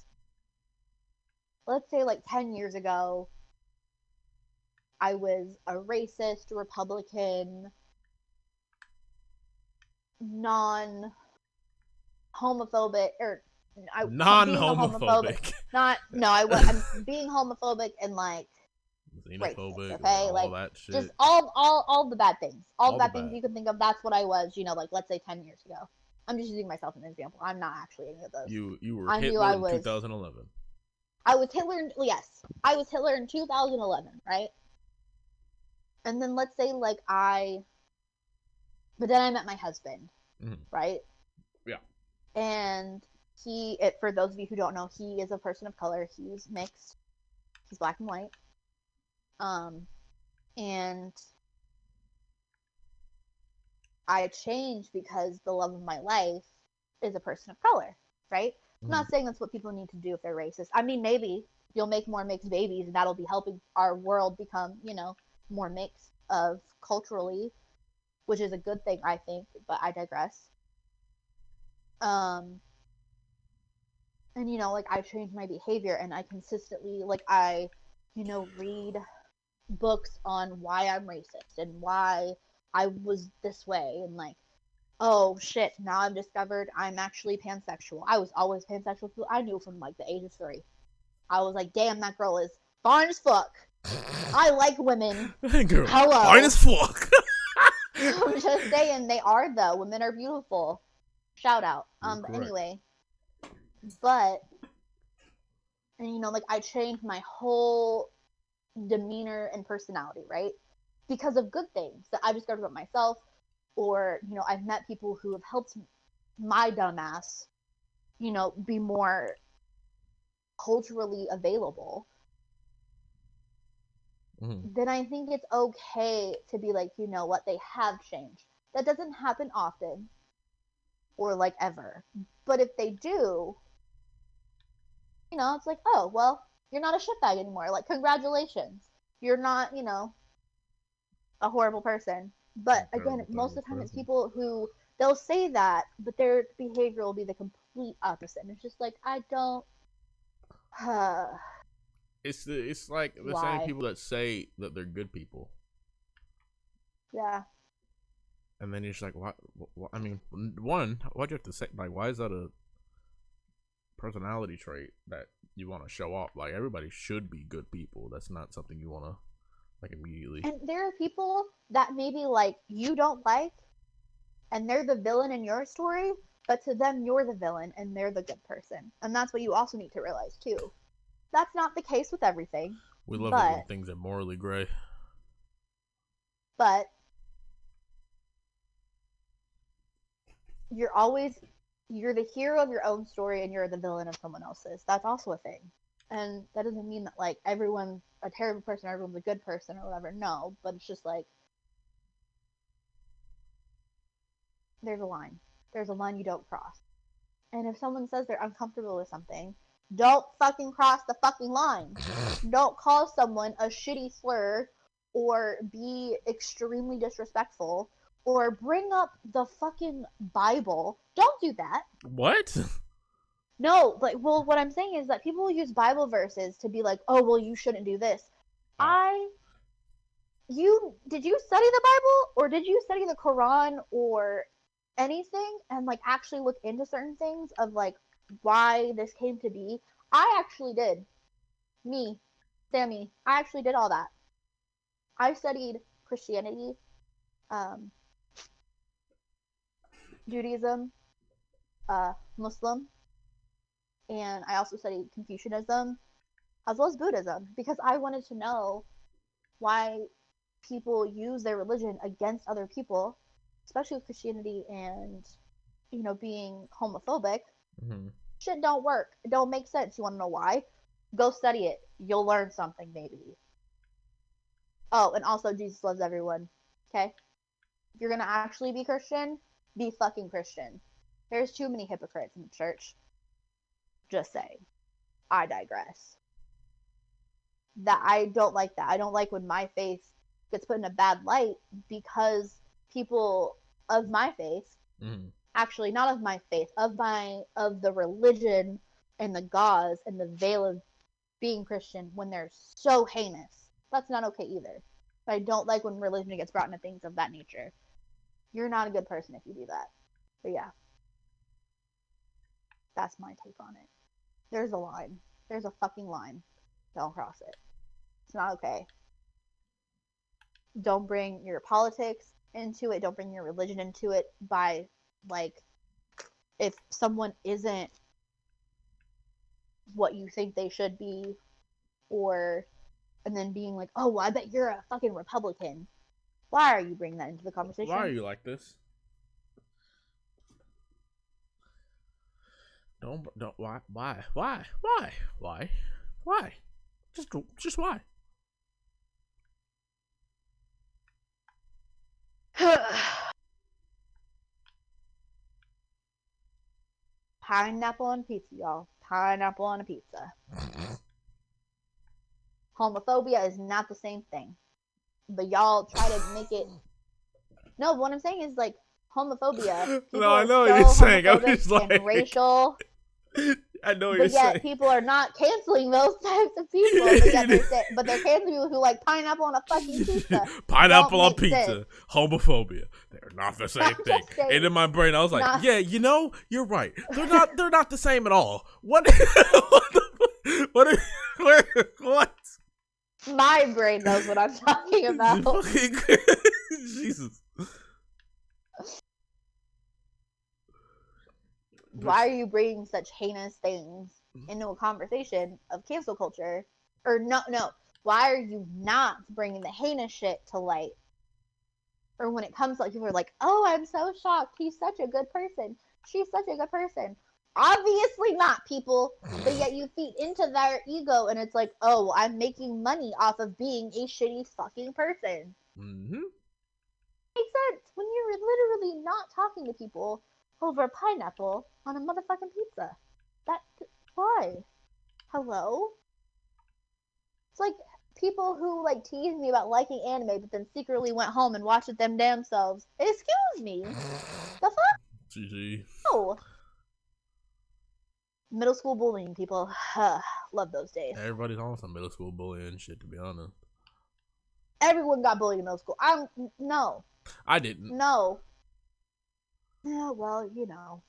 let's say like 10 years ago, I was a racist, Republican, non homophobic, or being a homophobic, Non-homophobic, not, no, I'm being homophobic and like racist, xenophobic, okay? all Like that just shit, all the bad things. All the all the bad things bad. you can think of, that's what I was, like let's say 10 years ago. I'm just using myself as an example. I'm not actually any of those. You were I knew Hitler in 2011. I was Hitler, yes. I was Hitler in 2011, right? And then let's say like but then I met my husband, Mm-hmm. right? Yeah. And for those of you who don't know, he is a person of color. He's mixed. He's black and white. And I changed because the love of my life is a person of color, right? I'm Mm-hmm. not saying that's what people need to do if they're racist. I mean, maybe you'll make more mixed babies, and that'll be helping our world become, more mixed of culturally, which is a good thing, I think. But I digress. Um, and like I changed my behavior, and I consistently like read books on why I'm racist and why I was this way, and like, oh shit, now I've discovered I'm actually pansexual. I was always pansexual. I knew from like the age of 3. I was like, damn, that girl is fine as fuck. I like women. Girl, fine Hello. as fuck. I'm just saying, they are though. Women are beautiful. Shout out. You're But correct. anyway, but and like I changed my whole demeanor and personality, right? Because of good things that I discovered about myself, or I've met people who have helped my dumbass, be more culturally available. Mm-hmm. Then I think it's okay to be like, you know what, they have changed. That doesn't happen often or like ever. But if they do, it's like, oh, well, you're not a shitbag anymore. Like, congratulations. You're not, a horrible person. But again, Terrible, most terrible of the time it's person. people who they'll say that, but their behavior will be the complete opposite. And it's just like, I don't. It's like the same Why? people that say that they're good people, Yeah. and then you're just like, why? I mean, one, why'd you have to say like, why is that a personality trait that you want to show off? Like everybody should be good people. That's not something you want to like immediately. And there are people that maybe like you don't like, and they're the villain in your story, but to them you're the villain and they're the good person. And that's what you also need to realize too. That's not the case with everything, We love it when but things are morally gray. but you're the hero of your own story and you're the villain of someone else's. That's also a thing. And that doesn't mean that like everyone's a terrible person or everyone's a good person or whatever. No, but it's just like there's a line. There's a line you don't cross. And if someone says they're uncomfortable with something, don't fucking cross the fucking line. Don't call someone a shitty slur or be extremely disrespectful or bring up the fucking Bible. Don't do that. What? No, like, well, what I'm saying is that people use Bible verses to be like, oh, well, you shouldn't do this. Oh, Did you study the Bible or did you study the Quran or anything and like actually look into certain things of like why this came to be? I actually did. Me, Sammy, I actually did all that. I studied Christianity, um, Judaism, Muslim, and I also studied Confucianism as well as Buddhism because I wanted to know why people use their religion against other people, especially with Christianity and being homophobic. mm-hmm. Shit don't work. It don't make sense. You want to know why? Go study it. You'll learn something maybe. Oh, and also Jesus loves everyone. Okay? If you're gonna actually be Christian, be fucking Christian. There's too many hypocrites in the church. Just saying. I digress. That I don't like that. I don't like when my faith gets put in a bad light because people of my faith, actually not of my faith, of the religion and the gauze and the veil of being Christian when they're so heinous. That's not okay either. I don't like when religion gets brought into things of that nature. You're not a good person if you do that. But yeah. That's my take on it. There's a line. There's a fucking line. Don't cross it. It's not okay. Don't bring your politics into it. Don't bring your religion into it by, like, if someone isn't what you think they should be, or, and then being like, oh, well, I bet you're a fucking Republican. Why are you bringing that into the conversation? Why are you like this? Don't why just why? Pineapple on pizza, y'all. Pineapple on a pizza. Homophobia is not the same thing. But y'all try to make it. No, what I'm saying is, like, homophobia. People no, I know are what so you're saying. I was homophobic just like, and racial. I know what but you're yet saying. People are not canceling those types of people. But they're canceling people who like pineapple on a fucking pizza. Pineapple on pizza. Homophobia. They're not the same thing. And in my brain, I was like, yeah, you know, you're right. They're not the same at all. What? What? My brain knows what I'm talking about. Jesus. Why are you bringing such heinous things into a conversation of cancel culture? Or no, why are you not bringing the heinous shit to light? Or when it comes to, like, people are like, oh, I'm so shocked. He's such a good person. She's such a good person. Obviously not, people. But yet you feed into their ego and it's like, oh, I'm making money off of being a shitty fucking person. Mm-hmm. Makes sense when you're literally not talking to people over pineapple on a motherfucking pizza. Why? Hello? It's like people who, like, tease me about liking anime but then secretly went home and watched it them damn selves. Excuse me? The fuck? GG. Oh. Middle school bullying, people. Love those days. Everybody's on some middle school bullying shit, to be honest. Everyone got bullied in middle school. No. I didn't. No. Yeah, well, you know.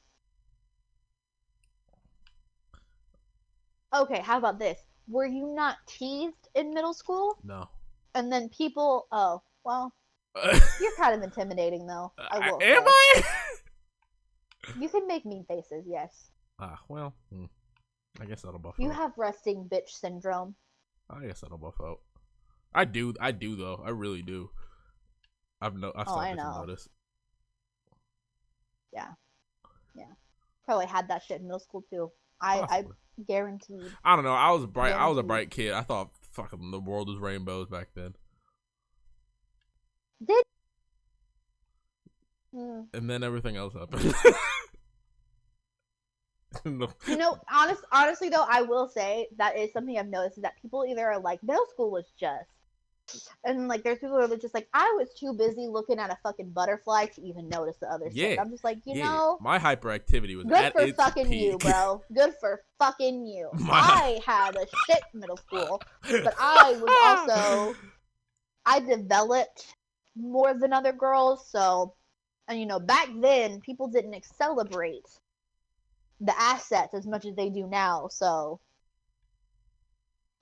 Okay, how about this? Were you not teased in middle school? No. And then people, oh, well, you're kind of intimidating, though. Am I? You can make mean faces, yes. Well, I guess that'll buff out. You have resting bitch syndrome. I guess that'll buff out. I do though. I really do. I've started to notice. Yeah. Probably had that shit in middle school too. I guaranteed. I don't know. I was bright. I was a bright kid. I thought fucking the world was rainbows back then. And then everything else happened. No. You know, honestly though, I will say that is something I've noticed is that people either are like, middle school was just, and like there's people who are just like, I was too busy looking at a fucking butterfly to even notice the other shit. I'm just like, you know, my hyperactivity was good at for its fucking peak. you, bro. Good for fucking you. I had a shit middle school, but I developed more than other girls. So, and you know, back then people didn't celebrate the assets as much as they do now. So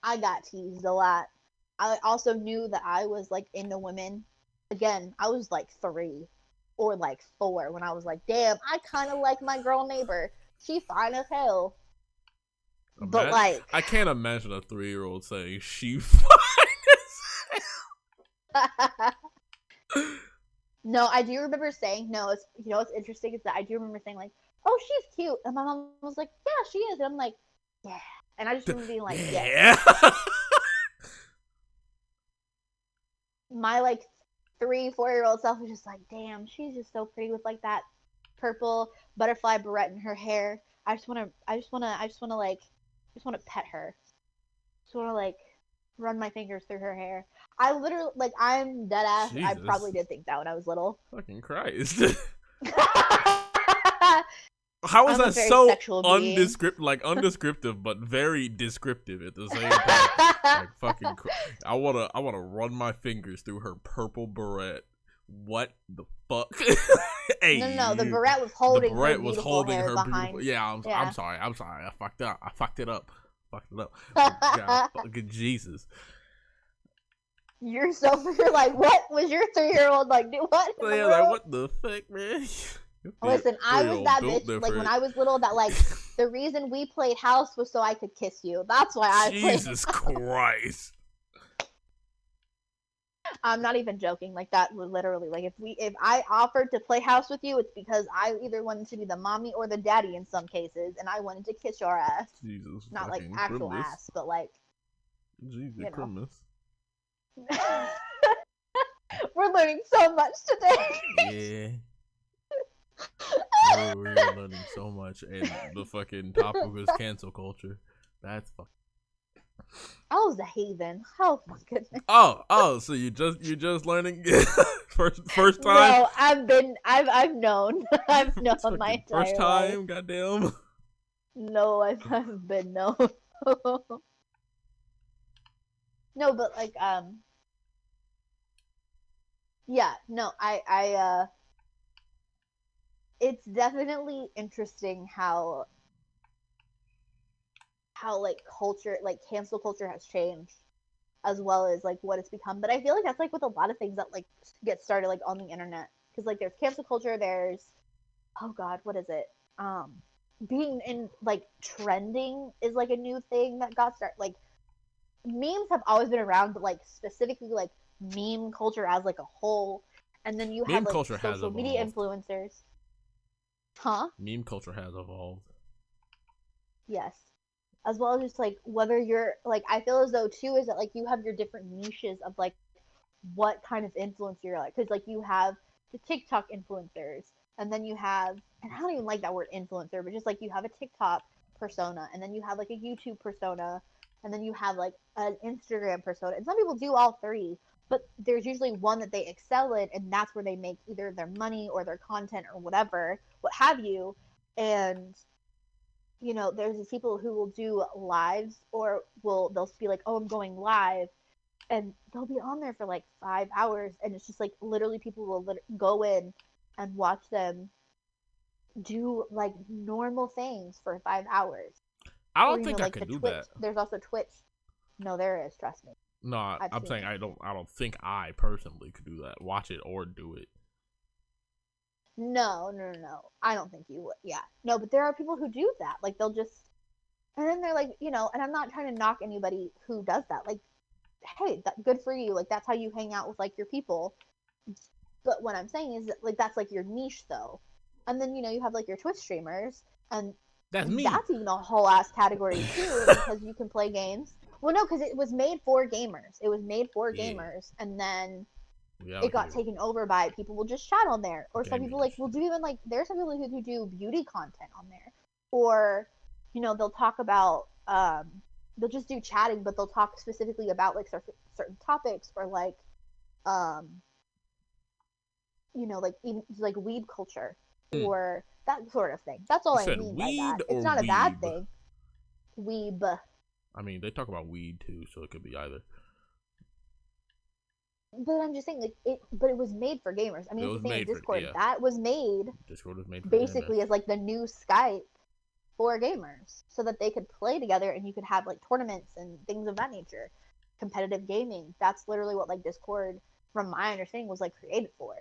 I got teased a lot. I also knew that I was like into women. Again, I was like 3 or like 4 when I was like, damn, I kind of like my girl neighbor. She fine as hell. But like, I can't imagine a 3-year-old saying she fine as hell. No, I do remember saying, no, it's, you know what's interesting is that I do remember saying like, oh, she's cute. And my mom was like, yeah, she is. And I'm like, yeah. And I just remember being like, yeah. my like 3, 4 year old self was just like, damn, she's just so pretty with like that purple butterfly barrette in her hair. I just wanna pet her. Just wanna like run my fingers through her hair. I literally like I'm dead ass. I Jesus, probably did think that when I was little. fucking Christ. I'm How is a that very so sexual being. undescriptive, but very descriptive at the same time? Like fucking, I wanna run my fingers through her purple barrette. What the fuck? Hey, No, the you. barrette was The holding her barrette was beautiful holding hair her beautiful. behind. Yeah, I'm Yeah. sorry. I'm sorry. I fucked up. I fucked it up. Fucked it up. God, fucking Jesus. You're like, what was your 3 year old like? Do what in So the yeah, like world? what the fuck, man? Listen, I was 3-year-old that built bitch. Like when different. I was little, that like the reason we played house was so I could kiss you. That's why I played. Jesus Christ. I'm not even joking. Like that was literally like if I offered to play house with you, it's because I either wanted to be the mommy or the daddy in some cases, and I wanted to kiss your ass. Jesus Not like fucking actual Christmas. ass, but like Jesus you know. Christmas. We're learning so much today. Yeah. We're learning so much, and the fucking topic was cancel culture. That's fucking. I was a heathen. Oh my goodness. Oh, so you're just learning first time? No, I've known. I've known my First entire life. time, goddamn. No, I've been known. No, but like yeah, no, it's definitely interesting how like culture, like cancel culture has changed as well as like what it's become. But I feel like that's like with a lot of things that like get started like on the internet, because like there's cancel culture, there's oh god, what is it? Um being in like trending is like a new thing that got started. Like memes have always been around, but like specifically like meme culture as like a whole. And then you have Meme like culture has social media evolved. influencers. Huh? Meme culture has evolved. Yes. As well as just like whether you're like I feel as though too is that like you have your different niches of like what kind of influencer you're like, because like you have the TikTok influencers, and then you have, and I don't even like that word influencer, but just like you have a TikTok persona, and then you have like a YouTube persona, and then you have like an Instagram persona, and some people do all three, but there's usually one that they excel in, and that's where they make either their money or their content or whatever, what have you. And there's these people who will do lives, or they'll be like, oh, I'm going live, and they'll be on there for like 5 hours, and it's just like literally people will go in and watch them do like normal things for 5 hours. I Or don't think I like the could do Twitch, that. there's also Twitch. No, there is, trust me. No, I've I'm seen saying it. I don't think I personally could do that. Watch it or do it. No, I don't think you would. Yeah, no, but there are people who do that. Like they'll just, and then they're like, and I'm not trying to knock anybody who does that. Like, hey, good for you. Like that's how you hang out with like your people. But what I'm saying is that, like, that's like your niche though. And then you have like your Twitch streamers, and That's me. that's even a whole ass category too, because you can play games. Well, no, because it was made for gamers. It was made for Yeah. gamers, and then We out it got here. taken over by people will just chat on there, or some people Gaming. like will do even like there's some people who do beauty content on there, or they'll talk about they'll just do chatting, but they'll talk specifically about like certain topics, or like um like even like weed culture Hmm. or that sort of thing. That's all You I said mean by that. weed It's or not a bad weeb? thing. Weeb. I mean, they talk about weed too, so it could be either. But I'm just saying, like but it was made for gamers. I It mean, it's was the same as made for Discord. yeah. That was made Discord was made for gamers. basically as like the new Skype for gamers, so that they could play together and you could have like tournaments and things of that nature, competitive gaming. That's literally what like Discord, from my understanding, was like created for.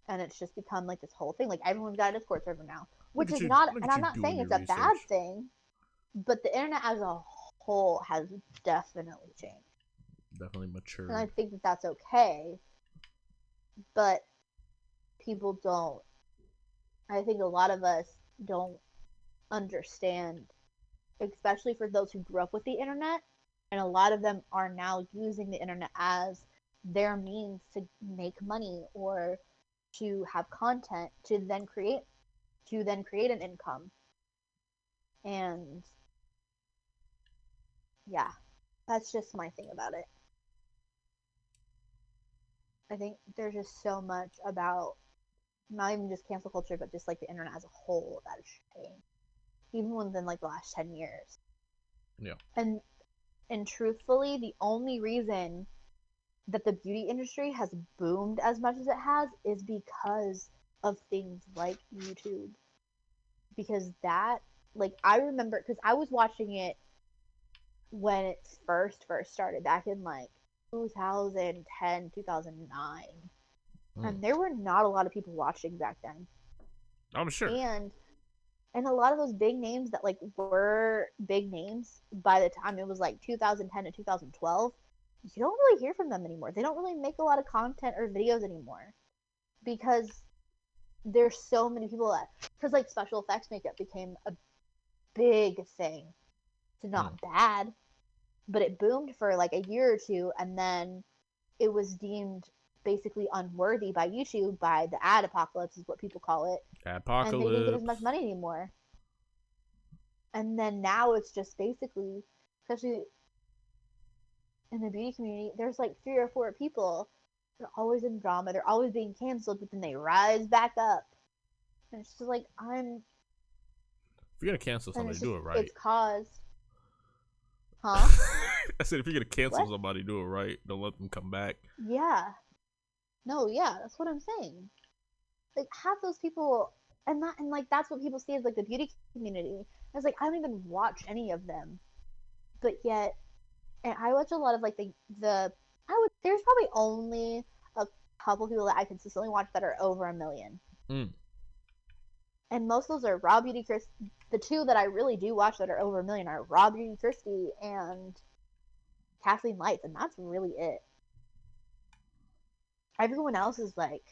And it's just become like this whole thing. Like everyone's got a Discord server now, which is not, Look and at I'm you not doing saying your it's a bad research. thing, but the internet as a whole has definitely changed. Definitely And I matured. think that that's okay, but people don't, I think a lot of us don't understand, especially for those who grew up with the internet, and a lot of them are now using the internet as their means to make money or to have content to then create an income. And yeah, that's just my thing about it. I think there's just so much about not even just cancel culture, but just like the internet as a whole that has changed, even within like the last 10 years. Yeah. And truthfully, the only reason that the beauty industry has boomed as much as it has is because of things like YouTube. Because that, like, I remember, because I was watching it when it first started back in like 2010, 2009. And there were not a lot of people watching back then. I'm sure. And a lot of those big names that like were big names by the time it was like 2010 to 2012, you don't really hear from them anymore. They don't really make a lot of content or videos anymore because there's so many people that, because like special effects makeup became a big thing. It's not bad, but it boomed for like a year or two, and then it was deemed basically unworthy by YouTube, by the ad apocalypse is what people call it, and they didn't get as much Apocalypse. money anymore. And then now it's just basically, especially in the beauty community, there's like 3 or 4 people. They're always in drama. They're always being canceled, but then they rise back up. And it's just like If you're gonna cancel and somebody, it's just do it right. it's caused, huh? I said, if you're gonna cancel What? somebody, do it right. Don't let them come back. Yeah. No, yeah, that's what I'm saying. Like half those people, and like that's what people see as like the beauty community. And it's like I don't even watch any of them, but yet, and I watch a lot of like the I would there's probably only a couple people that I consistently watch that are over 1 million, and most of those are Raw Beauty Chris. The two that I really do watch that are over 1 million are Raw Beauty Christy and Kathleen Lights, and that's really it. Everyone else is like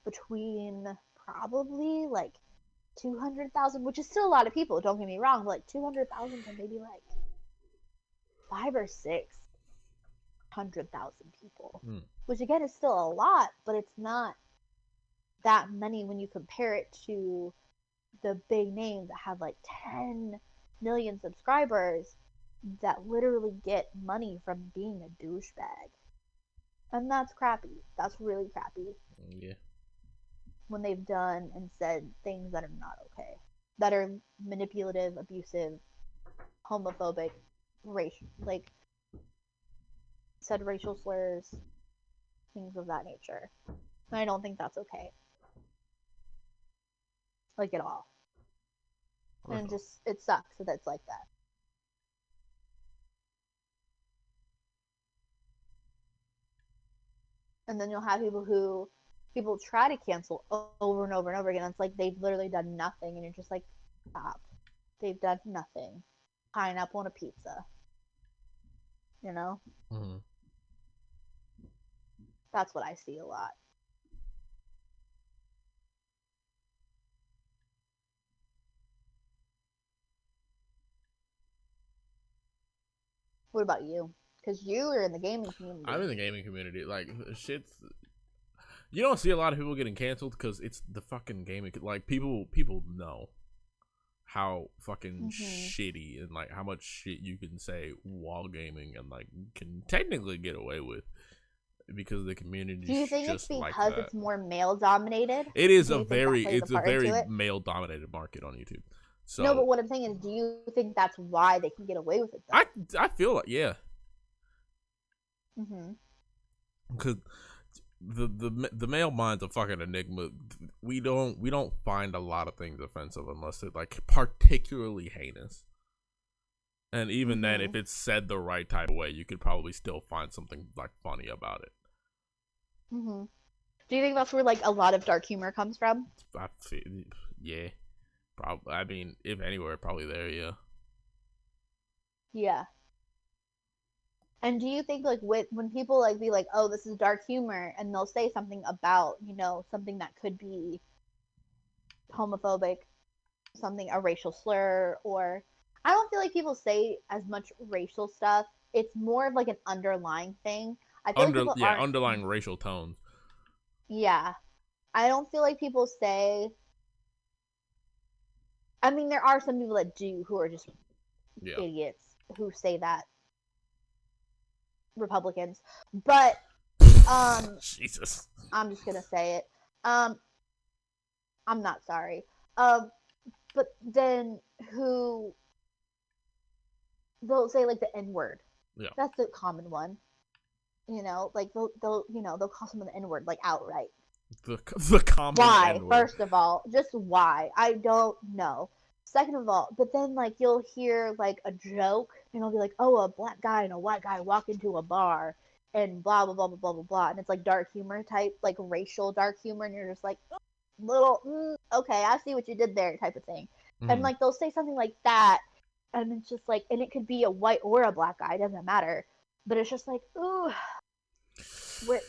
between probably like 200,000, which is still a lot of people. Don't get me wrong, but like 200,000 to maybe like 5 or 6 hundred thousand people, which again is still a lot, but it's not that many when you compare it to the big names that have like 10 million subscribers that literally get money from being a douchebag. And that's crappy. That's really crappy. Yeah. When they've done and said things that are not okay, that are manipulative, abusive, homophobic, racial, like said racial slurs, things of that nature. And I don't think that's okay, like at all. And it sucks that it's like that. And then you'll have people try to cancel over and over and over again. It's like they've literally done nothing, and you're just like, stop. They've done nothing. Pineapple on a pizza. You know? Mm-hmm. That's what I see a lot. What about you? Because you are in the gaming community. I'm in the gaming community. Like, shit's. You don't see a lot of people getting canceled because it's the fucking gaming. Like, people know how fucking shitty and like how much shit you can say while gaming and like can technically get away with because the community. Do you think it's because like it's more male dominated? It is a very male dominated market on YouTube. So no, but what I'm saying is, do you think that's why they can get away with it? Though? I feel like yeah. Because the male mind's a fucking enigma. We don't find a lot of things offensive unless it's like particularly heinous. And even then, if it's said the right type of way, you could probably still find something like funny about it. Do you think that's where like a lot of dark humor comes from? Yeah, probably. I mean, if anywhere, probably there. Yeah. Yeah. And do you think like when people like be like, oh, this is dark humor, and they'll say something about, you know, something that could be homophobic, a racial slur, or I don't feel like people say as much racial stuff it's more of like an underlying thing. I feel like people aren't. Underlying racial tones. Yeah, I don't feel like people say. I mean, there are some people that do who are just idiots who say that. Republicans, but Jesus, I'm just gonna say it. I'm not sorry. But then who they'll say like the N word. Yeah, that's the common one. Like they'll call someone the N word like outright. The common why? N-word. First of all, just why? I don't know. Second of all, but then like you'll hear like a joke and it'll be like, oh, a black guy and a white guy walk into a bar and blah blah blah blah blah blah blah, and it's like dark humor type, like racial dark humor, and you're just like, okay, I see what you did there, type of thing. And like they'll say something like that, and it's just like, and it could be a white or a black guy, it doesn't matter, but it's just like, ooh. And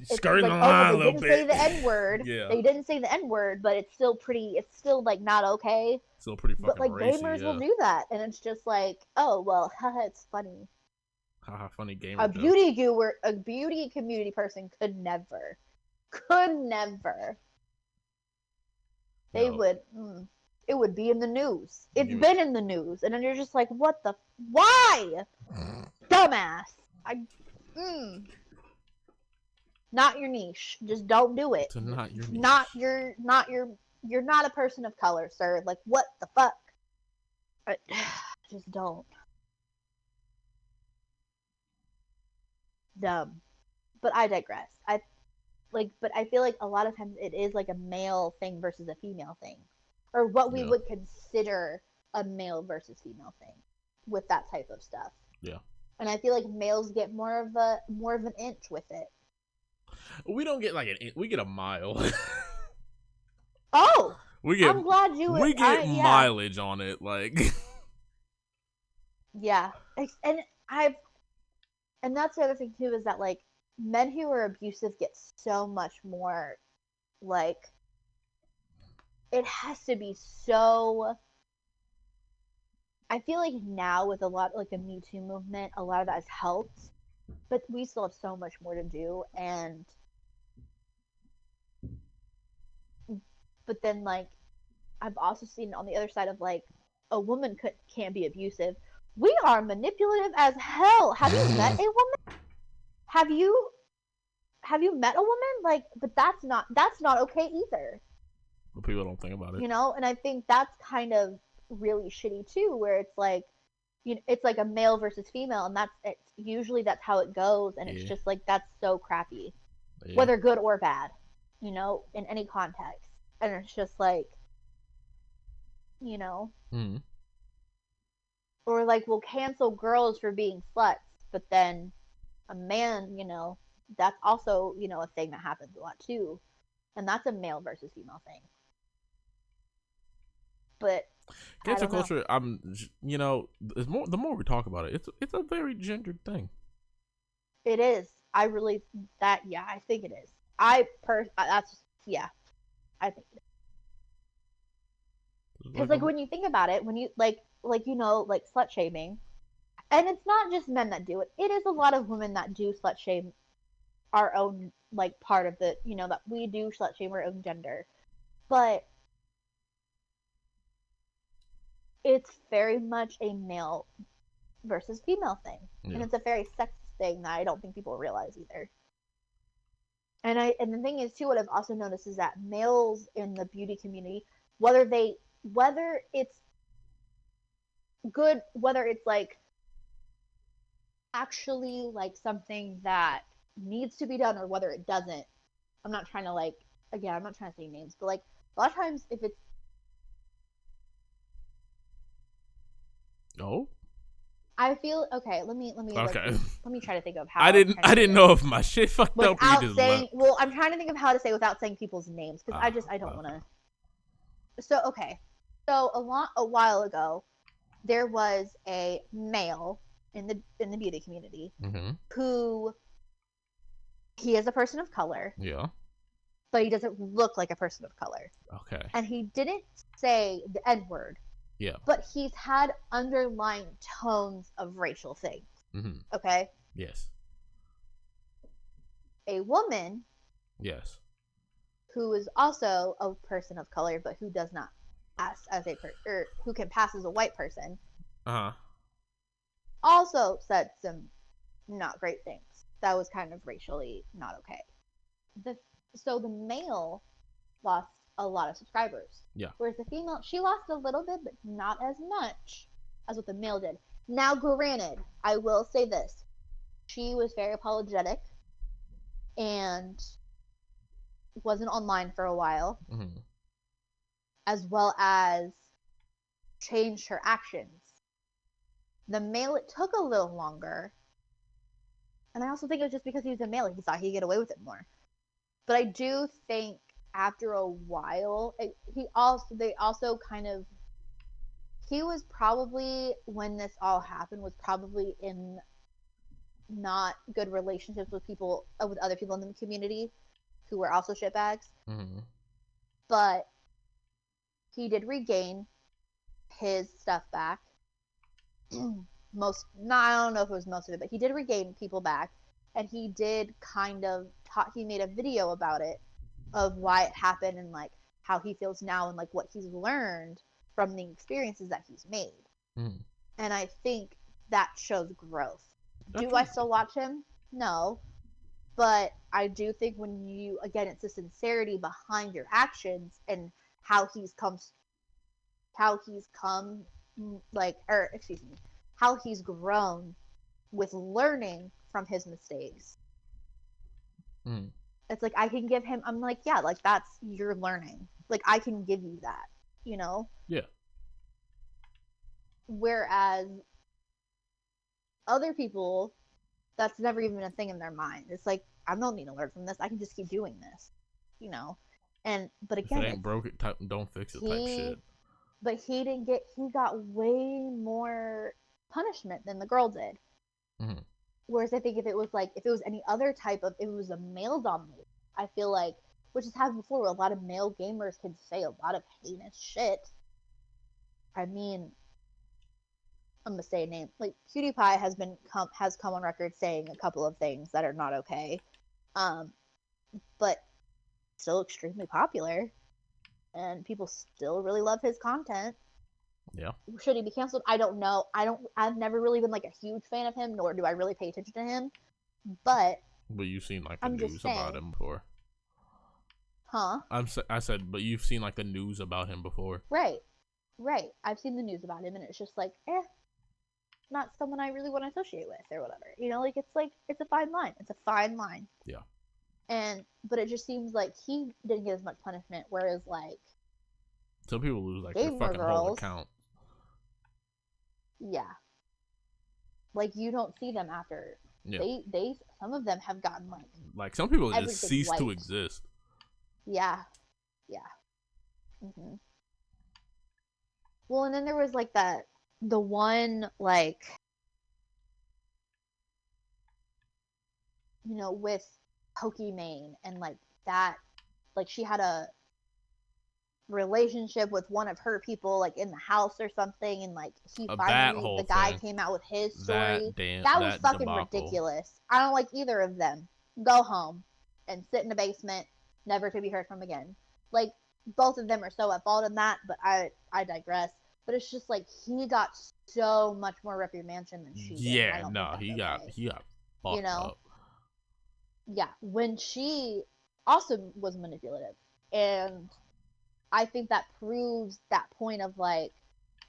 it's like, oh, they didn't say the N word. Yeah. They didn't say the N word, but it's still like not okay. Still pretty fucking But like racy, gamers will do that, and it's just like, oh well, haha, it's funny. Haha, funny gamer. A beauty community person could never. They would. It would be in the news. It's been in the news, and then you're just like, what the? Why? Dumbass. Not your niche. Just don't do it. Not your niche. You're not a person of color, sir. Like, what the fuck? Just don't. Dumb. But I digress. But I feel like a lot of times it is like a male thing versus a female thing, or what we would consider a male versus female thing with that type of stuff. Yeah. And I feel like males get more of an inch with it. We don't get like we get a mile. Oh, I'm glad we get mileage on it, like. Yeah, and that's the other thing too, is that like men who are abusive get so much more, like, it has to be so. I feel like now with a lot like the Me Too movement, a lot of that has helped, but we still have so much more to do. But then like I've also seen on the other side of like a woman can't be abusive. We are manipulative as hell. Have you met a woman? Have you met a woman? Like, but that's not okay either. But people don't think about it. And I think that's kind of really shitty too, where it's like, it's like a male versus female, and usually that's how it goes, and it's just like, that's so crappy, whether good or bad, in any context. And it's just like, or like we'll cancel girls for being sluts, but then a man, that's also, a thing that happens a lot too, and that's a male versus female thing. But cancel culture, the more we talk about it, it's a very gendered thing. It is. I think it is. I think it is. Because like when you think about it, when you like slut shaming, and it's not just men that do it. It is a lot of women that do slut shame our own, like, part of the, that we do slut shame our own gender. But it's very much a male versus female thing. Yeah. And it's a very sexist thing that I don't think people realize either. And the thing is too, what I've also noticed is that males in the beauty community, whether it's good, whether it's like actually like something that needs to be done, or whether it doesn't. I'm not trying to say names, but like a lot of times if it's I feel okay. Let me try to think of how. I didn't know if my shit fucked up. Well, I'm trying to think of how to say without saying people's names, because I don't want to. So okay, so a while ago, there was a male in the beauty community who he is a person of color. Yeah. But he doesn't look like a person of color. Okay. And he didn't say the N-word. Yeah. But he's had underlying tones of racial things. Mm-hmm. Okay? Yes. A woman Yes. who is also a person of color, but who does not pass as or who can pass as a white person, Uh huh. also said some not great things. That was kind of racially not okay. The so the male lost a lot of subscribers, Yeah. whereas the female she lost a little bit, but not as much as what the male did. Now, granted, I will say this: she was very apologetic and wasn't online for a while, Mm-hmm. as well as changed her actions. The male, it took a little longer, and I also think it was just because he was a male, he thought he'd get away with it more. But I do think after a while, they also kind of he was probably when this all happened was probably in not good relationships with people with other people in the community who were also shitbags. Mm-hmm. But he did regain his stuff back. I don't know if it was most of it, but he did regain people back, and he did kind of he made a video about it, of why it happened and like how he feels now and like what he's learned from the experiences that he's made. Mm-hmm. And I think that shows growth. Do I Okay. still watch him? No, but I do think when you again, it's the sincerity behind your actions and how he's come like, or excuse me, how he's grown with learning from his mistakes. Mm-hmm. It's like I can give him, I'm like, yeah, like that's your learning, like I can give you that, you know. Yeah. Whereas other people, that's never even a thing in their mind. It's like, I don't need to learn from this, I can just keep doing this, you know. And but If it again, ain't broke, it don't fix it type he shit. but he got way more punishment than the girl did. Mm-hmm. Whereas I think if it was any other type of, if it was a male dominated, I feel like, which has happened before, where a lot of male gamers can say a lot of heinous shit. I mean, I'm gonna say a name like PewDiePie has come on record saying a couple of things that are not okay, um, but still extremely popular, and people still really love his content. Yeah. Should he be canceled? I don't know. I've never really been like a huge fan of him, nor do I really pay attention to him. But But you've seen like the I'm just news about saying, him before. huh? I said, but you've seen like the news about him before. Right, right. I've seen the news about him, and it's just like, not someone I really want to associate with or whatever. You know, like it's a fine line. It's a fine line. Yeah. But it just seems like he didn't get as much punishment, whereas like Some people lose like their gamer fucking whole girls, account. yeah, like you don't see them after. Yeah. They some of them have gotten Like some people just everything cease to wiped. exist. Yeah, yeah. Well, and then there was like the one like, with Pokimane, and like that, like she had a relationship with one of her people like in the house or something, and like That the whole guy thing. came out with his story. That was That fucking debacle. ridiculous. I don't like either of them. Go home and sit in the basement, never to be heard from again. Like, both of them are so at fault in that, but I digress. But it's just like he got so much more reprimandation than she did, and I Yeah, don't think no, that's okay. he got You fucked know? up. Yeah, when she also was manipulative, and I think that proves that point of like,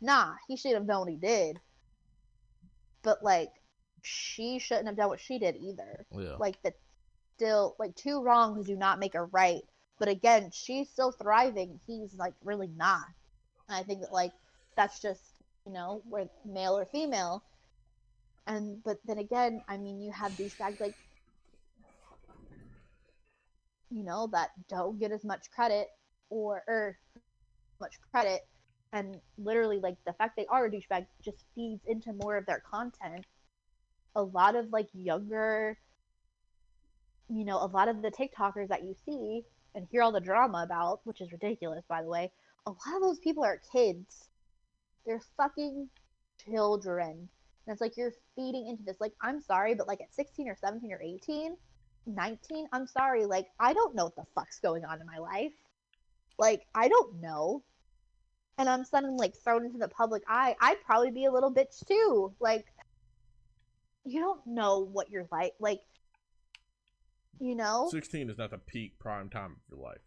nah, he should have known what he did, but like, she shouldn't have done what she did either. Yeah. Like, that still, like, two wrongs do not make a right. But again, she's still thriving. He's like really not. And I think that like that's just, where male or female. But then again, I mean, you have douchebags like, that don't get as much credit, or much credit, and literally like the fact they are a douchebag just feeds into more of their content. A lot of like younger, a lot of the TikTokers that you see and hear all the drama about, which is ridiculous by the way, a lot of those people are kids. They're fucking children, And it's like you're feeding into this. Like, I'm sorry, but like at 16 or 17 or 18, 19, I'm sorry, like I don't know what the fuck's going on in my life. Like, I don't know. And I'm suddenly like thrown into the public eye. I'd probably be a little bitch too. Like, you don't know what you're like. Like, you know? 16 is not the peak prime time of your life.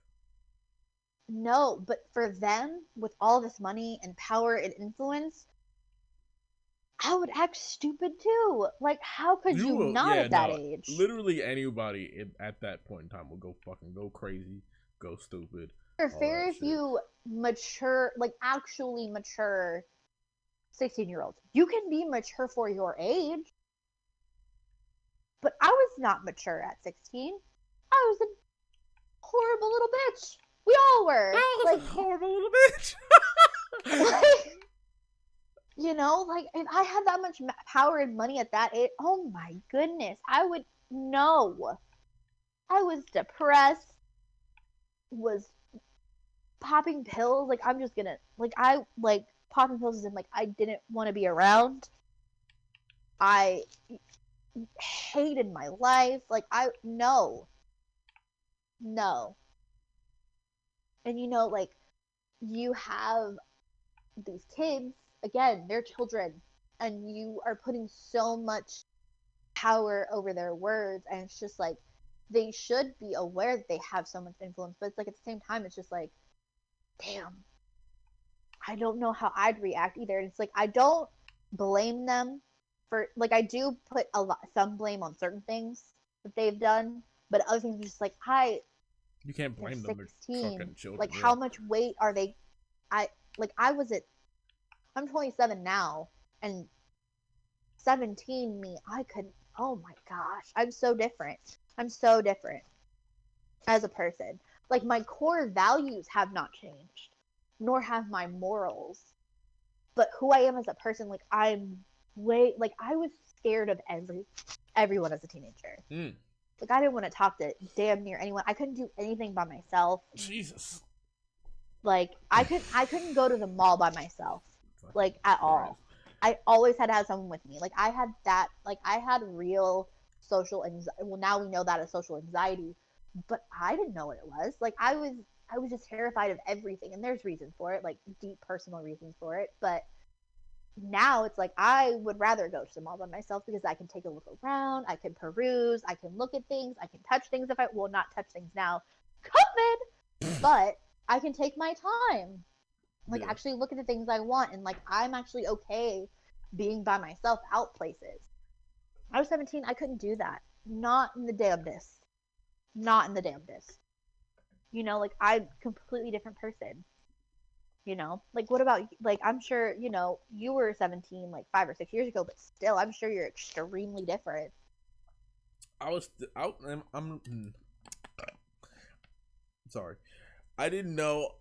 No, but for them, with all this money and power and influence, I would act stupid too. Like, how could you will, not yeah, at that no. age? Literally anybody at that point in time will go fucking go crazy, go stupid. Or very few mature, like actually mature 16-year-olds. You can be mature for your age, but I was not mature at 16. I was a horrible little bitch. We all were. I was like, a horrible little bitch. like, you know, like if I had that much power and money at that age, oh my goodness, I would know. I was depressed, was popping pills. Like, I'm just gonna, like, I like popping pills as in like I didn't want to be around. I hated my life. Like, no. And you know, like, you have these kids, again, they're children, and you are putting so much power over their words, and it's just like they should be aware that they have so much influence, but it's like at the same time it's just like, damn, I don't know how I'd react either. And it's like I don't blame them for, like, I do put some blame on certain things that they've done, but other things are just like, you can't blame them. 16, They're fucking children. like, how much weight are they? I'm 27 now, and 17 me, I could, oh my gosh, I'm so different as a person. Like, my core values have not changed, nor have my morals, but who I am as a person, like, I was scared of everyone as a teenager. Like, I didn't want to talk to damn near anyone. I couldn't do anything by myself. Jesus. Like, I couldn't go to the mall by myself, like, at all. I always had to have someone with me. Like, I had real social anxiety. Well, now we know that as social anxiety, but I didn't know what it was. Like, I was just terrified of everything, and there's reasons for it, like deep personal reasons for it. But now it's like I would rather go to the mall by myself because I can take a look around, I can peruse, I can look at things, I can touch things if I will not touch things now, COVID, but I can take my time. Like, actually look at the things I want, and like I'm actually okay being by myself out places. I was 17, I couldn't do that. Not in the damnedest. You know, like, I'm a completely different person. You know, like, what about, like, I'm sure, you know, you were 17 like 5 or 6 years ago, but still, I'm sure you're extremely different. I'm sorry. I didn't know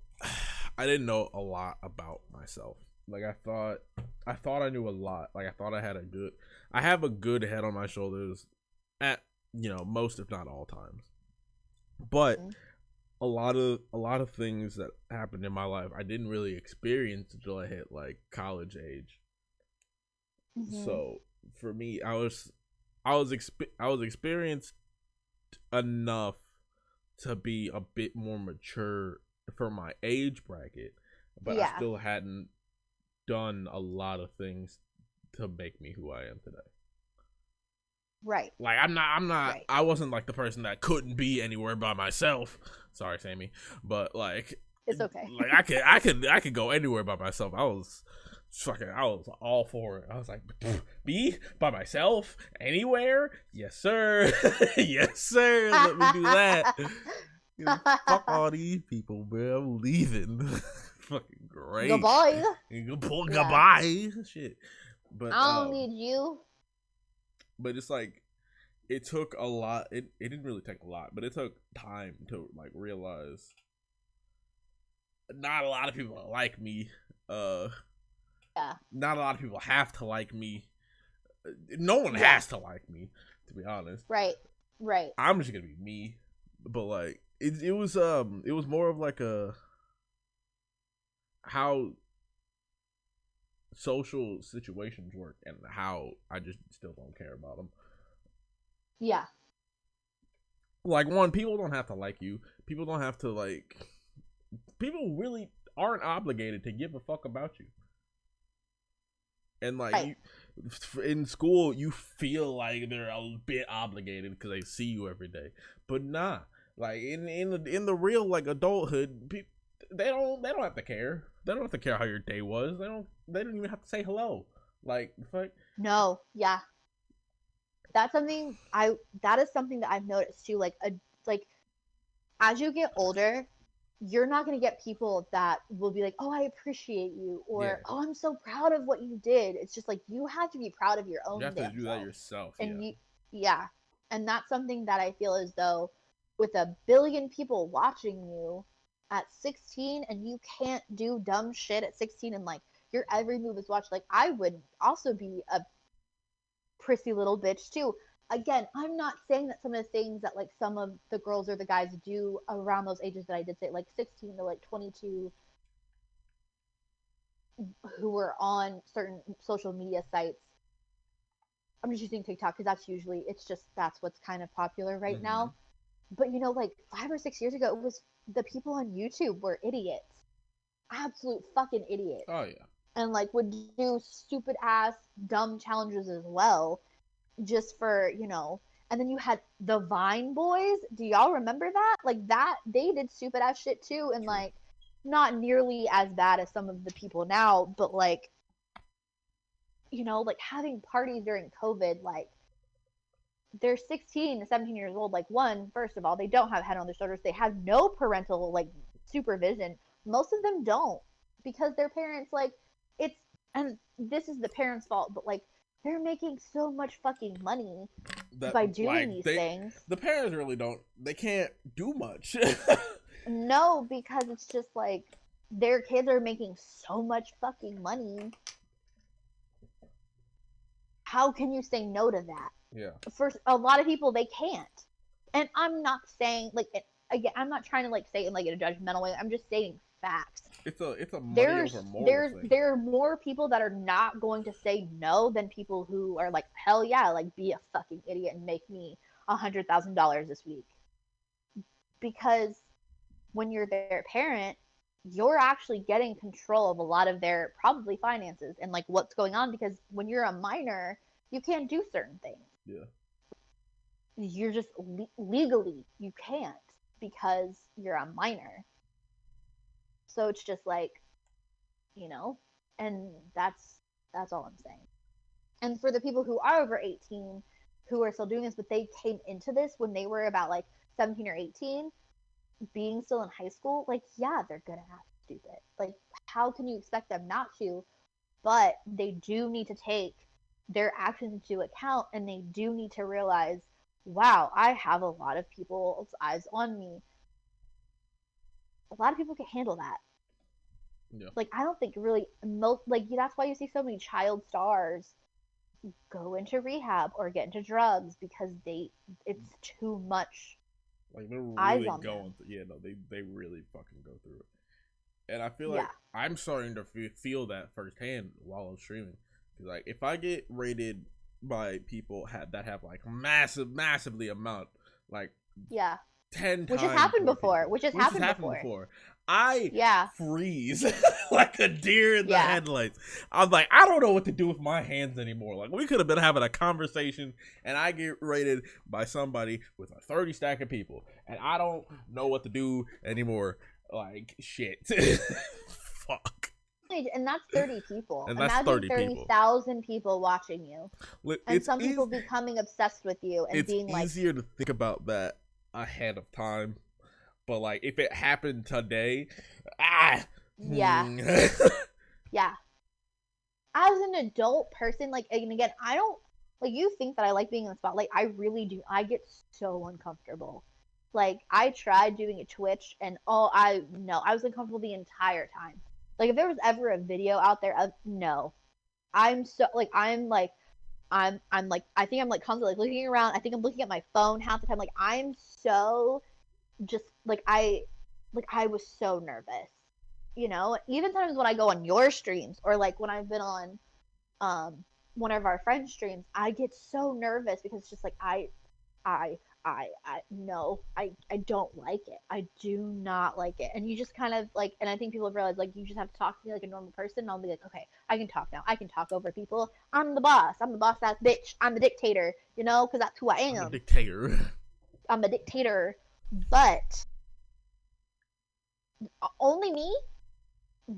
a lot about myself. Like, I thought I knew a lot. Like, I thought I have a good head on my shoulders at, most if not all times. But a lot of things that happened in my life I didn't really experience until I hit like college age. So for me, I was experienced enough to be a bit more mature for my age bracket, but I still hadn't done a lot of things to make me who I am today. Right. Like, I'm not right. I wasn't like the person that couldn't be anywhere by myself. Sorry, Sammy. But like, it's okay. Like, I could go anywhere by myself. I was all for it. I was like, me by myself anywhere? Yes, sir. Yes, sir. Let me do that. Fuck all these people, bro. I'm leaving. Fucking great. Goodbye. Goodbye. Shit. But I don't need you. But it's like, it took a lot. It didn't really take a lot, but it took time to like realize not a lot of people like me. Not a lot of people have to like me. No one has to like me, to be honest. Right. I'm just gonna be me. But like, it was more of like a how social situations work and how I just still don't care about them. Yeah. Like, one, people don't have to like you. People don't have to, like, people really aren't obligated to give a fuck about you. And, like, Right. in school, you feel like they're a bit obligated because they see you every day. But nah, like, in the real, like, adulthood, they don't have to care. They don't have to care how your day was. They don't even have to say hello. Like, fuck. No. Yeah. That is something that I've noticed too. Like as you get older, you're not going to get people that will be like, "Oh, I appreciate you," Yeah, or "Oh, I'm so proud of what you did." It's just like you have to be proud of your you own have to damn do that self. yourself. And Yeah, yeah. And that's something that I feel as though with a billion people watching you at 16 and you can't do dumb shit at 16 and like your every move is watched. Like I would also be a prissy little bitch too. Again, I'm not saying that some of the things that like some of the girls or the guys do around those ages that I did say, like 16 to like 22, who were on certain social media sites. I'm just using TikTok because that's what's kind of popular right mm-hmm. now. But like 5 or 6 years ago, it was the people on YouTube were idiots, absolute fucking idiots, Oh yeah, and like would do stupid ass dumb challenges as well just for and then you had the Vine boys. Do y'all remember that? Like that they did stupid ass shit too, and true. like not nearly as bad as some of the people now, but like like having parties during COVID, like they're 16 to 17 years old. Like, one, first of all, they don't have head on their shoulders. They have no parental like supervision. Most of them don't, because their parents, like, it's and this is the parents' fault, but like they're making so much fucking money That, by doing like, these things. the parents really don't. They can't do much. No, because it's just like their kids are making so much fucking money. How can you say no to that? Yeah, For a lot of people, they can't. And I'm not saying like again, I'm not trying to like say it in like in a judgmental way. I'm just saying facts. it's a money over There's morals there's thing. there are more people that are not going to say no than people who are like, hell yeah, like be a fucking idiot and make me $100,000 this week. Because when you're their parent, you're actually getting control of a lot of their probably finances and like what's going on, because when you're a minor, you can't do certain things. Yeah, You're just legally you can't, because you're a minor. So it's just like, you know, and that's all I'm saying. And for the people who are over 18 who are still doing this, but they came into this when they were about like 17 or 18, being still in high school, like, yeah, they're gonna act stupid. Like, how can you expect them not to? But they do need to take their actions into account, and they do need to realize, wow, I have a lot of people's eyes on me. A lot of people can handle that. yeah. Like, I don't think really most, like, that's why you see so many child stars go into rehab or get into drugs, because it's too much Like, they're eyes really on going them. through. Yeah, no, they really fucking go through it. And I feel Yeah. like I'm starting to feel that firsthand while I'm streaming. Cause like, if I get rated by people that have like massively amount, like Yeah. 10 Which has times happened more before. people, Which has which has happened happened before. before, I Yeah. freeze like a deer in the Yeah. headlights. I'm like, I don't know what to do with my hands anymore. Like, we could have been having a conversation, and I get rated by somebody with a 30 stack of people, and I don't know what to do anymore. Like, shit. Fuck. And that's 30 people. And that's Imagine 30 people. 30,000 people watching you. And some people becoming obsessed with you and it's being like, easier to think about that ahead of time. But, like, if it happened today, yeah. Yeah. As an adult person, like, and again, I don't, like, you think that I like being in the spotlight. I really do. I get so uncomfortable. Like, I tried doing a Twitch, and I was uncomfortable the entire time. Like, if there was ever a video out there, no. I'm so, like, I'm like, I think I'm like constantly like looking around. I think I'm looking at my phone half the time. Like, I'm so just, like, I was so nervous. you know, even sometimes when I go on your streams or like when I've been on one of our friends' streams, I get so nervous because it's just like I I no, I don't like it. I do not like it. And you just kind of like, and I think people have realized like you just have to talk to me like a normal person. And I'll be like, okay, I can talk now. I can talk over people. I'm the boss. I'm the boss ass bitch. I'm the dictator. You know, because that's who I I'm a am. dictator. I'm a dictator. But only me.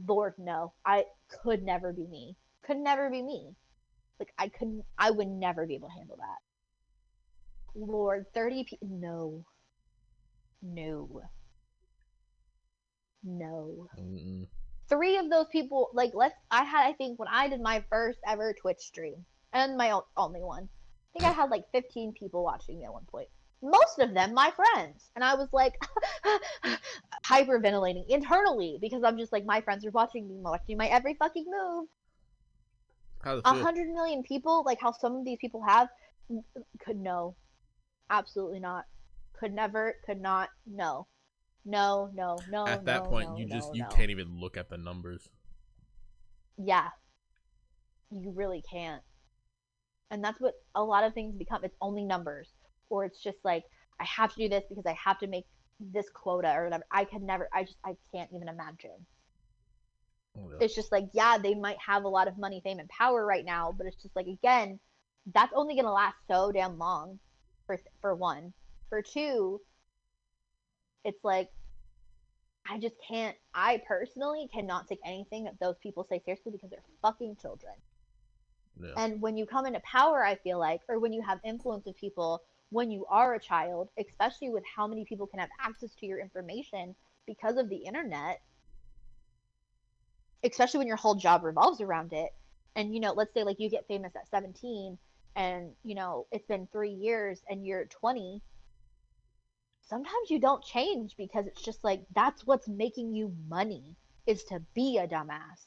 Lord, no. I could never be me. Could never be me. Like I couldn't. I would never be able to handle that. Lord, 30 people. No. No. No. Mm-mm. Three of those people, like, I think when I did my first ever Twitch stream, and my only one, I think I had like 15 people watching me at one point. Most of them my friends. And I was like, hyperventilating internally because I'm just like, my friends are watching me, watching my every fucking move. How's it A feel? 100 million people, like how some of these people have, could no. Absolutely not. Could never, could not, no. No, no, no, At that no, point, no, no, you no. can't even look at the numbers. Yeah, you really can't. And that's what a lot of things become. It's only numbers. Or it's just like, I have to do this because I have to make this quota or whatever. I can never, I can't even imagine. Oh, yeah. It's just like, yeah, they might have a lot of money, fame, and power right now, but it's just like, again, that's only going to last so damn long for one. For two, it's like, I just can't, I personally cannot take anything that those people say seriously because they're fucking children. Yeah. And when you come into power, I feel like, or when you have influence with people, when you are a child, especially with how many people can have access to your information because of the internet, especially when your whole job revolves around it. And, you know, let's say like you get famous at 17 and, you know, it's been 3 years and you're 20. Sometimes you don't change because it's just like that's what's making you money is to be a dumbass.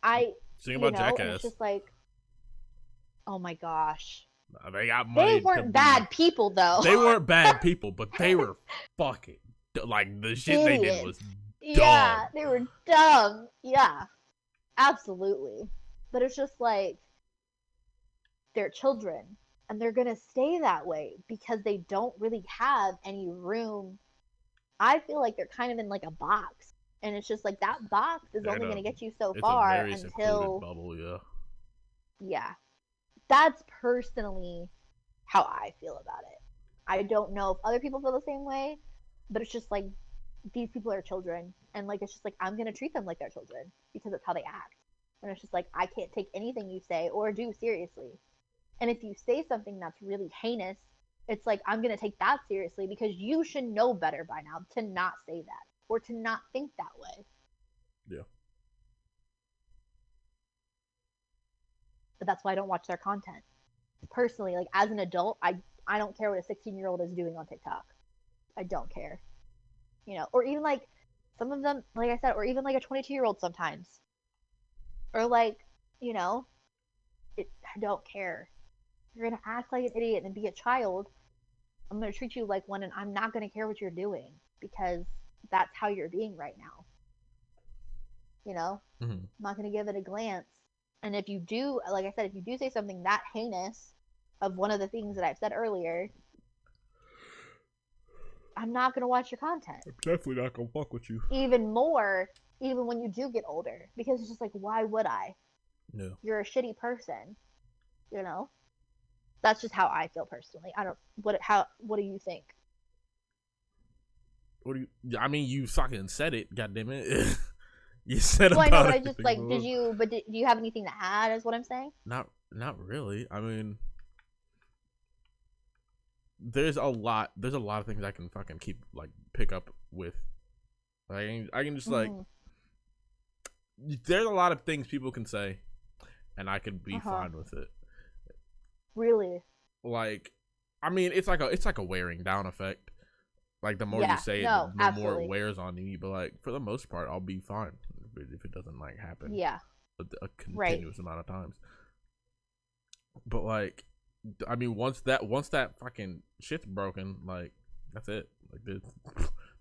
Think You about know, and it's Jackass. just like, oh my gosh. They got They money to weren't be. bad people though. They weren't bad people, but they were fucking like the shit they did Idiots. was dumb. Yeah, they were dumb. Yeah, absolutely. But it's just like they're children and they're going to stay that way because they don't really have any room. I feel like they're kind of in like a box. And it's just like that box is They're in only a, going to get you so it's a far very secluded until, bubble, yeah. yeah. That's personally how I feel about it. I don't know if other people feel the same way, but it's just like these people are children. And like, it's just like, I'm going to treat them like they're children because that's how they act. And it's just like, I can't take anything you say or do seriously. And if you say something that's really heinous, it's like, I'm going to take that seriously because you should know better by now to not say that or to not think that way. Yeah. But that's why I don't watch their content. Personally, like as an adult, I don't care what a 16-year-old is doing on TikTok. I don't care. You know, or even like some of them, like I said, or even like a 22-year-old sometimes. Or like, you know, I don't care. You're going to act like an idiot and be a child. I'm going to treat you like one and I'm not going to care what you're doing because that's how you're being right now. You know, Mm-hmm. I'm not going to give it a glance. And if you do, like I said, if you do say something that heinous of one of the things that I've said earlier, I'm not going to watch your content. I'm definitely not gonna fuck with you. Even more, even when you do get older, because it's just like, why would I? Yeah. You're a shitty person, you know? That's just how I feel personally. I don't, what do you think? What do you? I mean, you fucking said it. Goddamn it. You said Well, about I know, but I everything. just like, do you have anything to add? Is what I'm saying. Not really. I mean, there's a lot of things I can fucking pick up with. I can just like, there's a lot of things people can say, and I could be fine with it. Really? Like, I mean, it's like a wearing down effect. Like the more you say it, the more it wears on you. But like for the most part, I'll be fine if it doesn't like happen. Yeah. A continuous amount of times. But like, I mean, once that fucking shit's broken, like that's it. Like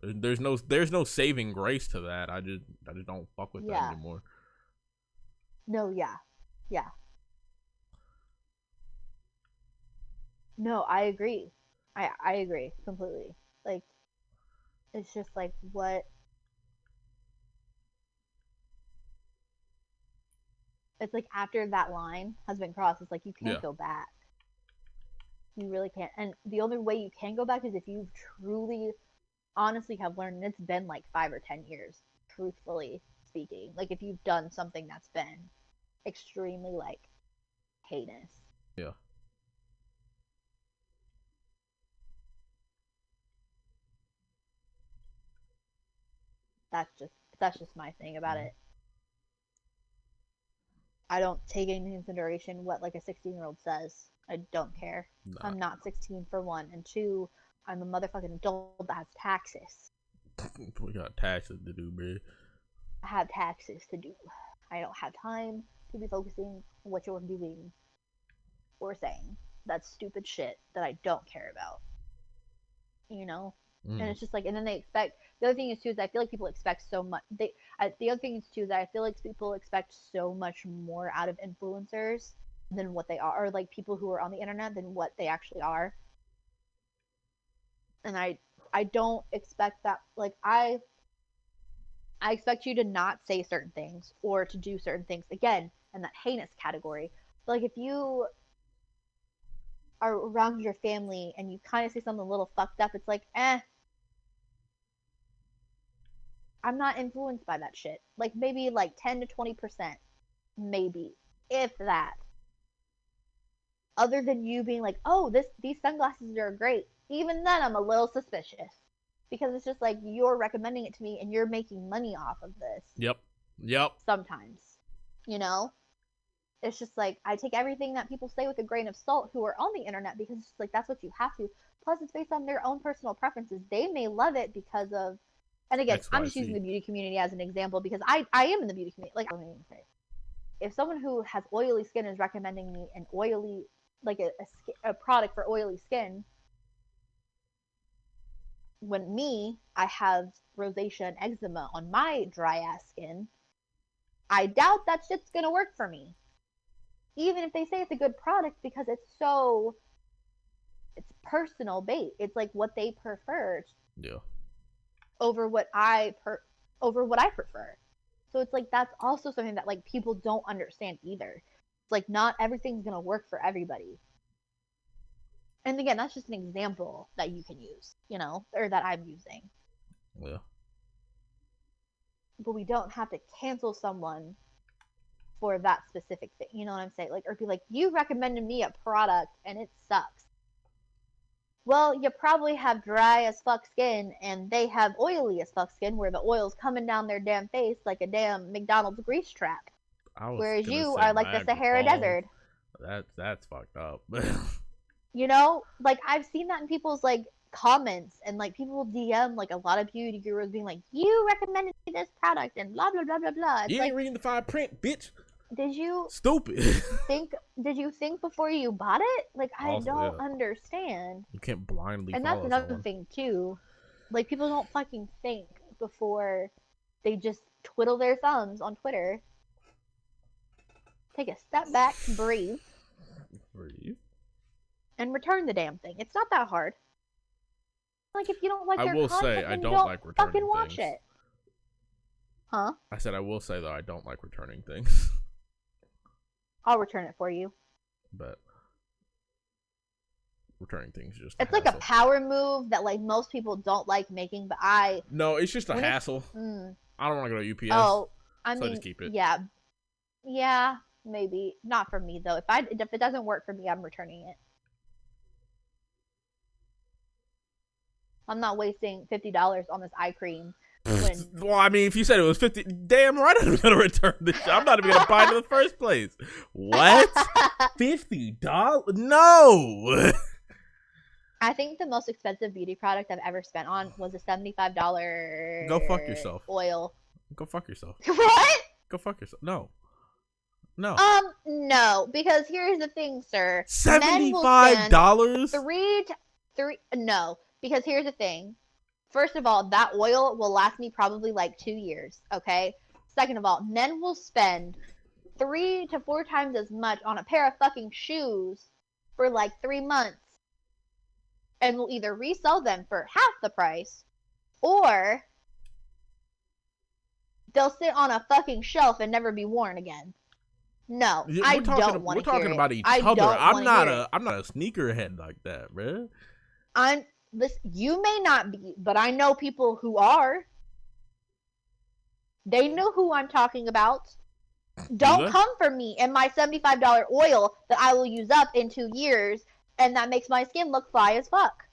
There's no saving grace to that. I just don't fuck with that anymore. No, yeah. No, I agree. I agree completely. Like, it's just like what. It's like after that line has been crossed, it's like you can't go back. You really can't. And the only way you can go back is if you truly, honestly have learned, and it's been like 5 or 10 years, truthfully speaking. Like, if you've done something that's been extremely, like, heinous. Yeah. That's just my thing about it. I don't take into consideration what, like, a 16-year-old says. I don't care. Nah. I'm not 16 for one, and two, I'm a motherfucking adult that has taxes. We got taxes to do, man. I have taxes to do. I don't have time to be focusing on what you're doing or saying. That's stupid shit that I don't care about. You know? And it's just like, and then they expect. The other thing is too is I feel like people expect so much. The other thing is too is that I feel like people expect so much more out of influencers than what they are, or like people who are on the internet than what they actually are. And I don't expect that. Like, I expect you to not say certain things or to do certain things, again, in that heinous category. But like, if you are around your family and you kind of say something a little fucked up, it's like, I'm not influenced by that shit. Like, maybe like 10 to 20%, maybe, if that. Other than you being like, oh, these sunglasses are great. Even then, I'm a little suspicious. Because it's just like, you're recommending it to me and you're making money off of this. Yep. Sometimes. You know? It's just like, I take everything that people say with a grain of salt who are on the internet, because it's just like, that's what you have to. Plus, it's based on their own personal preferences. They may love it because of, and again, XYZ. I'm just using the beauty community as an example because I am in the beauty community. Like, I don't even say, if someone who has oily skin is recommending me an oily, like a product for oily skin, when I have rosacea and eczema on my dry ass skin, I doubt that shit's gonna work for me. Even if they say it's a good product, because it's personal based. It's like what they prefer. Yeah. Over what I prefer. So it's like, that's also something that, like, people don't understand either. It's like, not everything's gonna work for everybody. And again, that's just an example that you can use, you know, or that I'm using. Yeah. But we don't have to cancel someone for that specific thing. You know what I'm saying? Like, or be like, you recommended me a product and it sucks. Well, you probably have dry as fuck skin and they have oily as fuck skin where the oil's coming down their damn face like a damn McDonald's grease trap. Whereas you are like the Sahara Desert. That's fucked up. You know, like, I've seen that in people's, like, comments, and, like, people DM, like, a lot of beauty gurus being like, you recommended me this product and blah blah blah blah blah. It's you like, ain't reading the fine print, bitch. Did you stupid did you think before you bought it? Like, I don't understand. You can't blindly and follow that's another someone. thing too. Like, people don't fucking think before they just twiddle their thumbs on Twitter. Take a step back, breathe, and return the damn thing. It's not that hard. Like, if you don't like their content, I don't like returning fucking watch things. it. Huh? I said I will say, though, I don't like returning things. I'll return it for you. But returning things is just it's like a power move that, like, most people don't like making, but No, it's just a hassle. I don't want to go to UPS. Oh, I mean, I just keep it. Yeah, maybe. Not for me, though. If it doesn't work for me, I'm returning it. I'm not wasting $50 on this eye cream. Well, I mean, if you said it was 50, damn right I'm gonna return this. I'm not even gonna buy it in the first place. What? $50? No. I think the most expensive beauty product I've ever spent on was a $75. Go fuck yourself. Oil. Go fuck yourself. What? Go fuck yourself. No. No. No, because here's the thing, sir. $75? No, because here's the thing. First of all, that oil will last me probably like 2 years. Okay. Second of all, men will spend 3 to 4 times as much on a pair of fucking shoes for like 3 months and will either resell them for half the price or they'll sit on a fucking shelf and never be worn again. No, Yeah, I don't we're want to hear talking it. about each I other. don't want to hear it. I'm not a sneakerhead like that, bruh. Listen, you may not be, but I know people who are. They know who I'm talking about. Don't come for me and my $75 oil that I will use up in 2 years and that makes my skin look fly as fuck.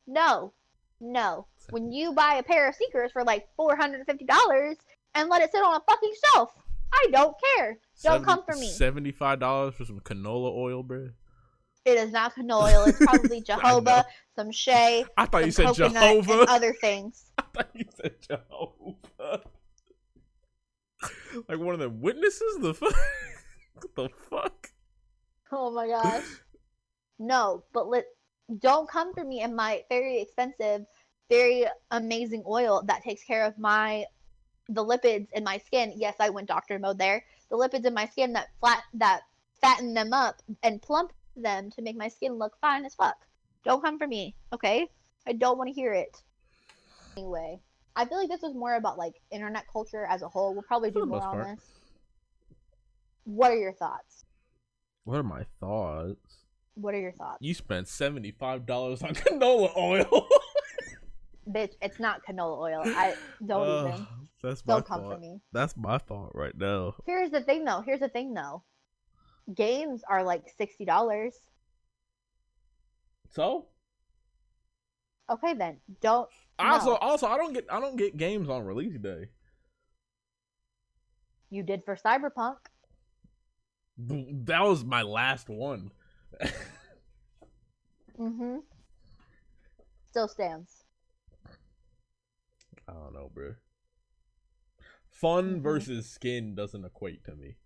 No. No. When you buy a pair of sneakers for like $450 and let it sit on a fucking shelf, I don't care. Don't come for me. $75 for some canola oil, bruh. It is not canola oil. It's probably jojoba, some shea, I thought you said coconut, Jehovah. and other things. I thought you said Jehovah. Like one of the witnesses? The fuck? What the fuck? Oh my gosh. No, but don't come for me and my very expensive, very amazing oil that takes care of the lipids in my skin. Yes, I went doctor mode there. The lipids in my skin that fatten them up and plump them to make my skin look fine as fuck. Don't come for me, okay? I don't want to hear it. Anyway, I feel like this was more about like internet culture as a whole. We'll probably do more on this. What are your thoughts? What are my thoughts? What are your thoughts? You spent $75 on canola oil. Bitch, it's not canola oil. I don't even. Don't come for me. That's my thought right now. Here's the thing though. Games are like $60. So? Okay then. Don't. Also, I don't get games on release day. You did for Cyberpunk. That was my last one. Mhm. Still stands. I don't know, bro. Fun versus skin doesn't equate to me.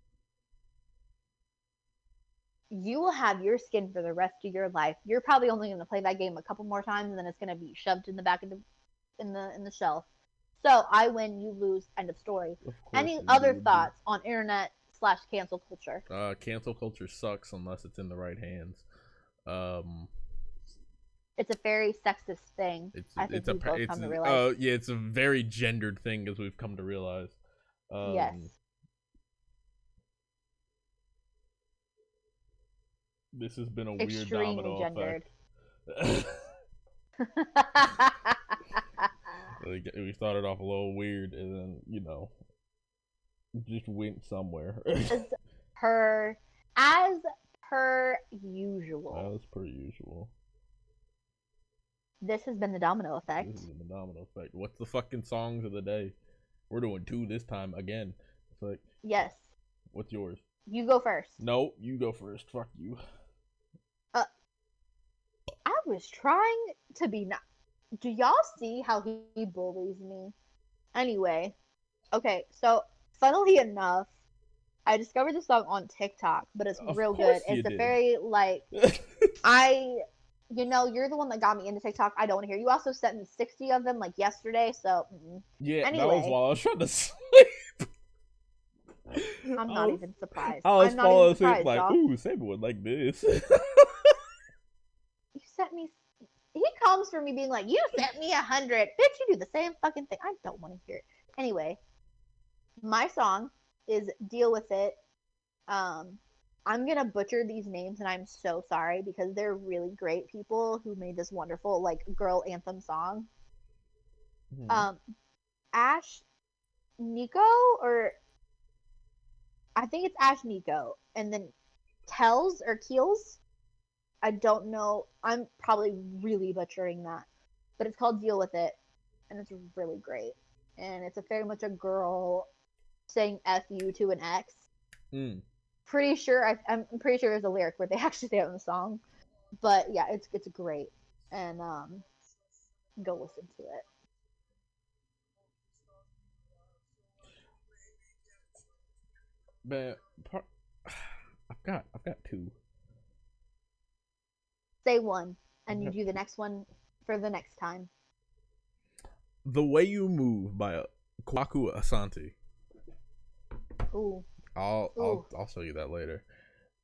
You will have your skin for the rest of your life. You're probably only going to play that game a couple more times, and then it's going to be shoved in the back of in the shelf. So I win, you lose. End of story. Any other thoughts on internet/cancel culture? Cancel culture sucks unless it's in the right hands. It's a very sexist thing. I think we've both come to realize. Yeah, it's a very gendered thing, as we've come to realize. Yes. This has been a weird domino gendered. effect. We started off a little weird, and then just went somewhere. As per usual. As per usual. This has been the Domino Effect. This has been the Domino Effect. What's the fucking songs of the day? We're doing 2 this time again. It's like, yes. What's yours? You go first. No, you go first. Fuck you. I was trying to be not. Do y'all see how he bullies me? Anyway, okay, so funnily enough, I discovered this song on TikTok, but it's real good. It's a very like you're the one that got me into TikTok. I don't want to hear. You also sent me 60 of them like yesterday, so yeah. Anyway, that was while I was trying to sleep. I'm not even surprised. I was falling asleep like, dog. Ooh, Saber would like this. You sent me. He comes for me being like, you sent me 100. Bitch, you do the same fucking thing. I don't want to hear it. Anyway, my song is Deal With It. I'm going to butcher these names, and I'm so sorry because they're really great people who made this wonderful, like, girl anthem song. Mm-hmm. Ash Nico, or I think it's Ash Nico, and then Kells or Keels. I don't know. I'm probably really butchering that. But it's called Deal With It. And it's really great. And it's very much a girl saying F you to an ex. I'm pretty sure there's a lyric where they actually say it in the song. But yeah, it's great. And go listen to it. Man, I've got 2. Say one, and you do the next one for the next time. The Way You Move by Kwaku Asante. Ooh. I'll show you that later.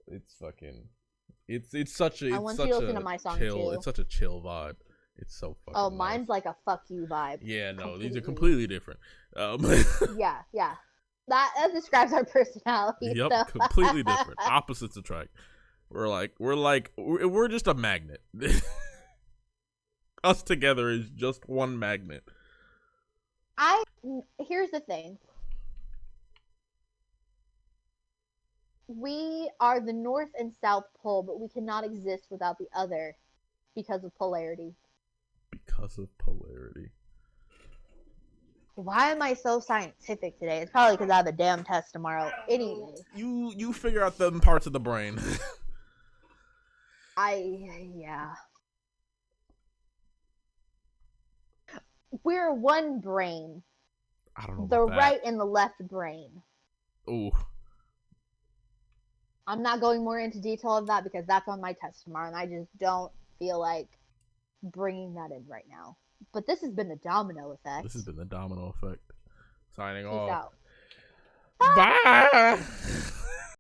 It's fucking. It's such a I want you to listen to my song chill. too. It's such a chill vibe. It's so fucking. Oh, nice. mine's like a fuck you vibe. Yeah, no, these are completely different. Yeah. That describes our personality. Yep, So. completely different. Opposites attract. We're just a magnet. Us together is just one magnet. Here's the thing. We are the North and South Pole, but we cannot exist without the other because of polarity. Because of polarity. Why am I so scientific today? It's probably because I have a damn test tomorrow. Anyway. You figure out them parts of the brain. Yeah. We're one brain. I don't know. The right and the left brain. Ooh. I'm not going more into detail of that because that's on my test tomorrow, and I just don't feel like bringing that in right now. But this has been the Domino Effect. This has been the Domino Effect. Signing Peace off. out. Bye.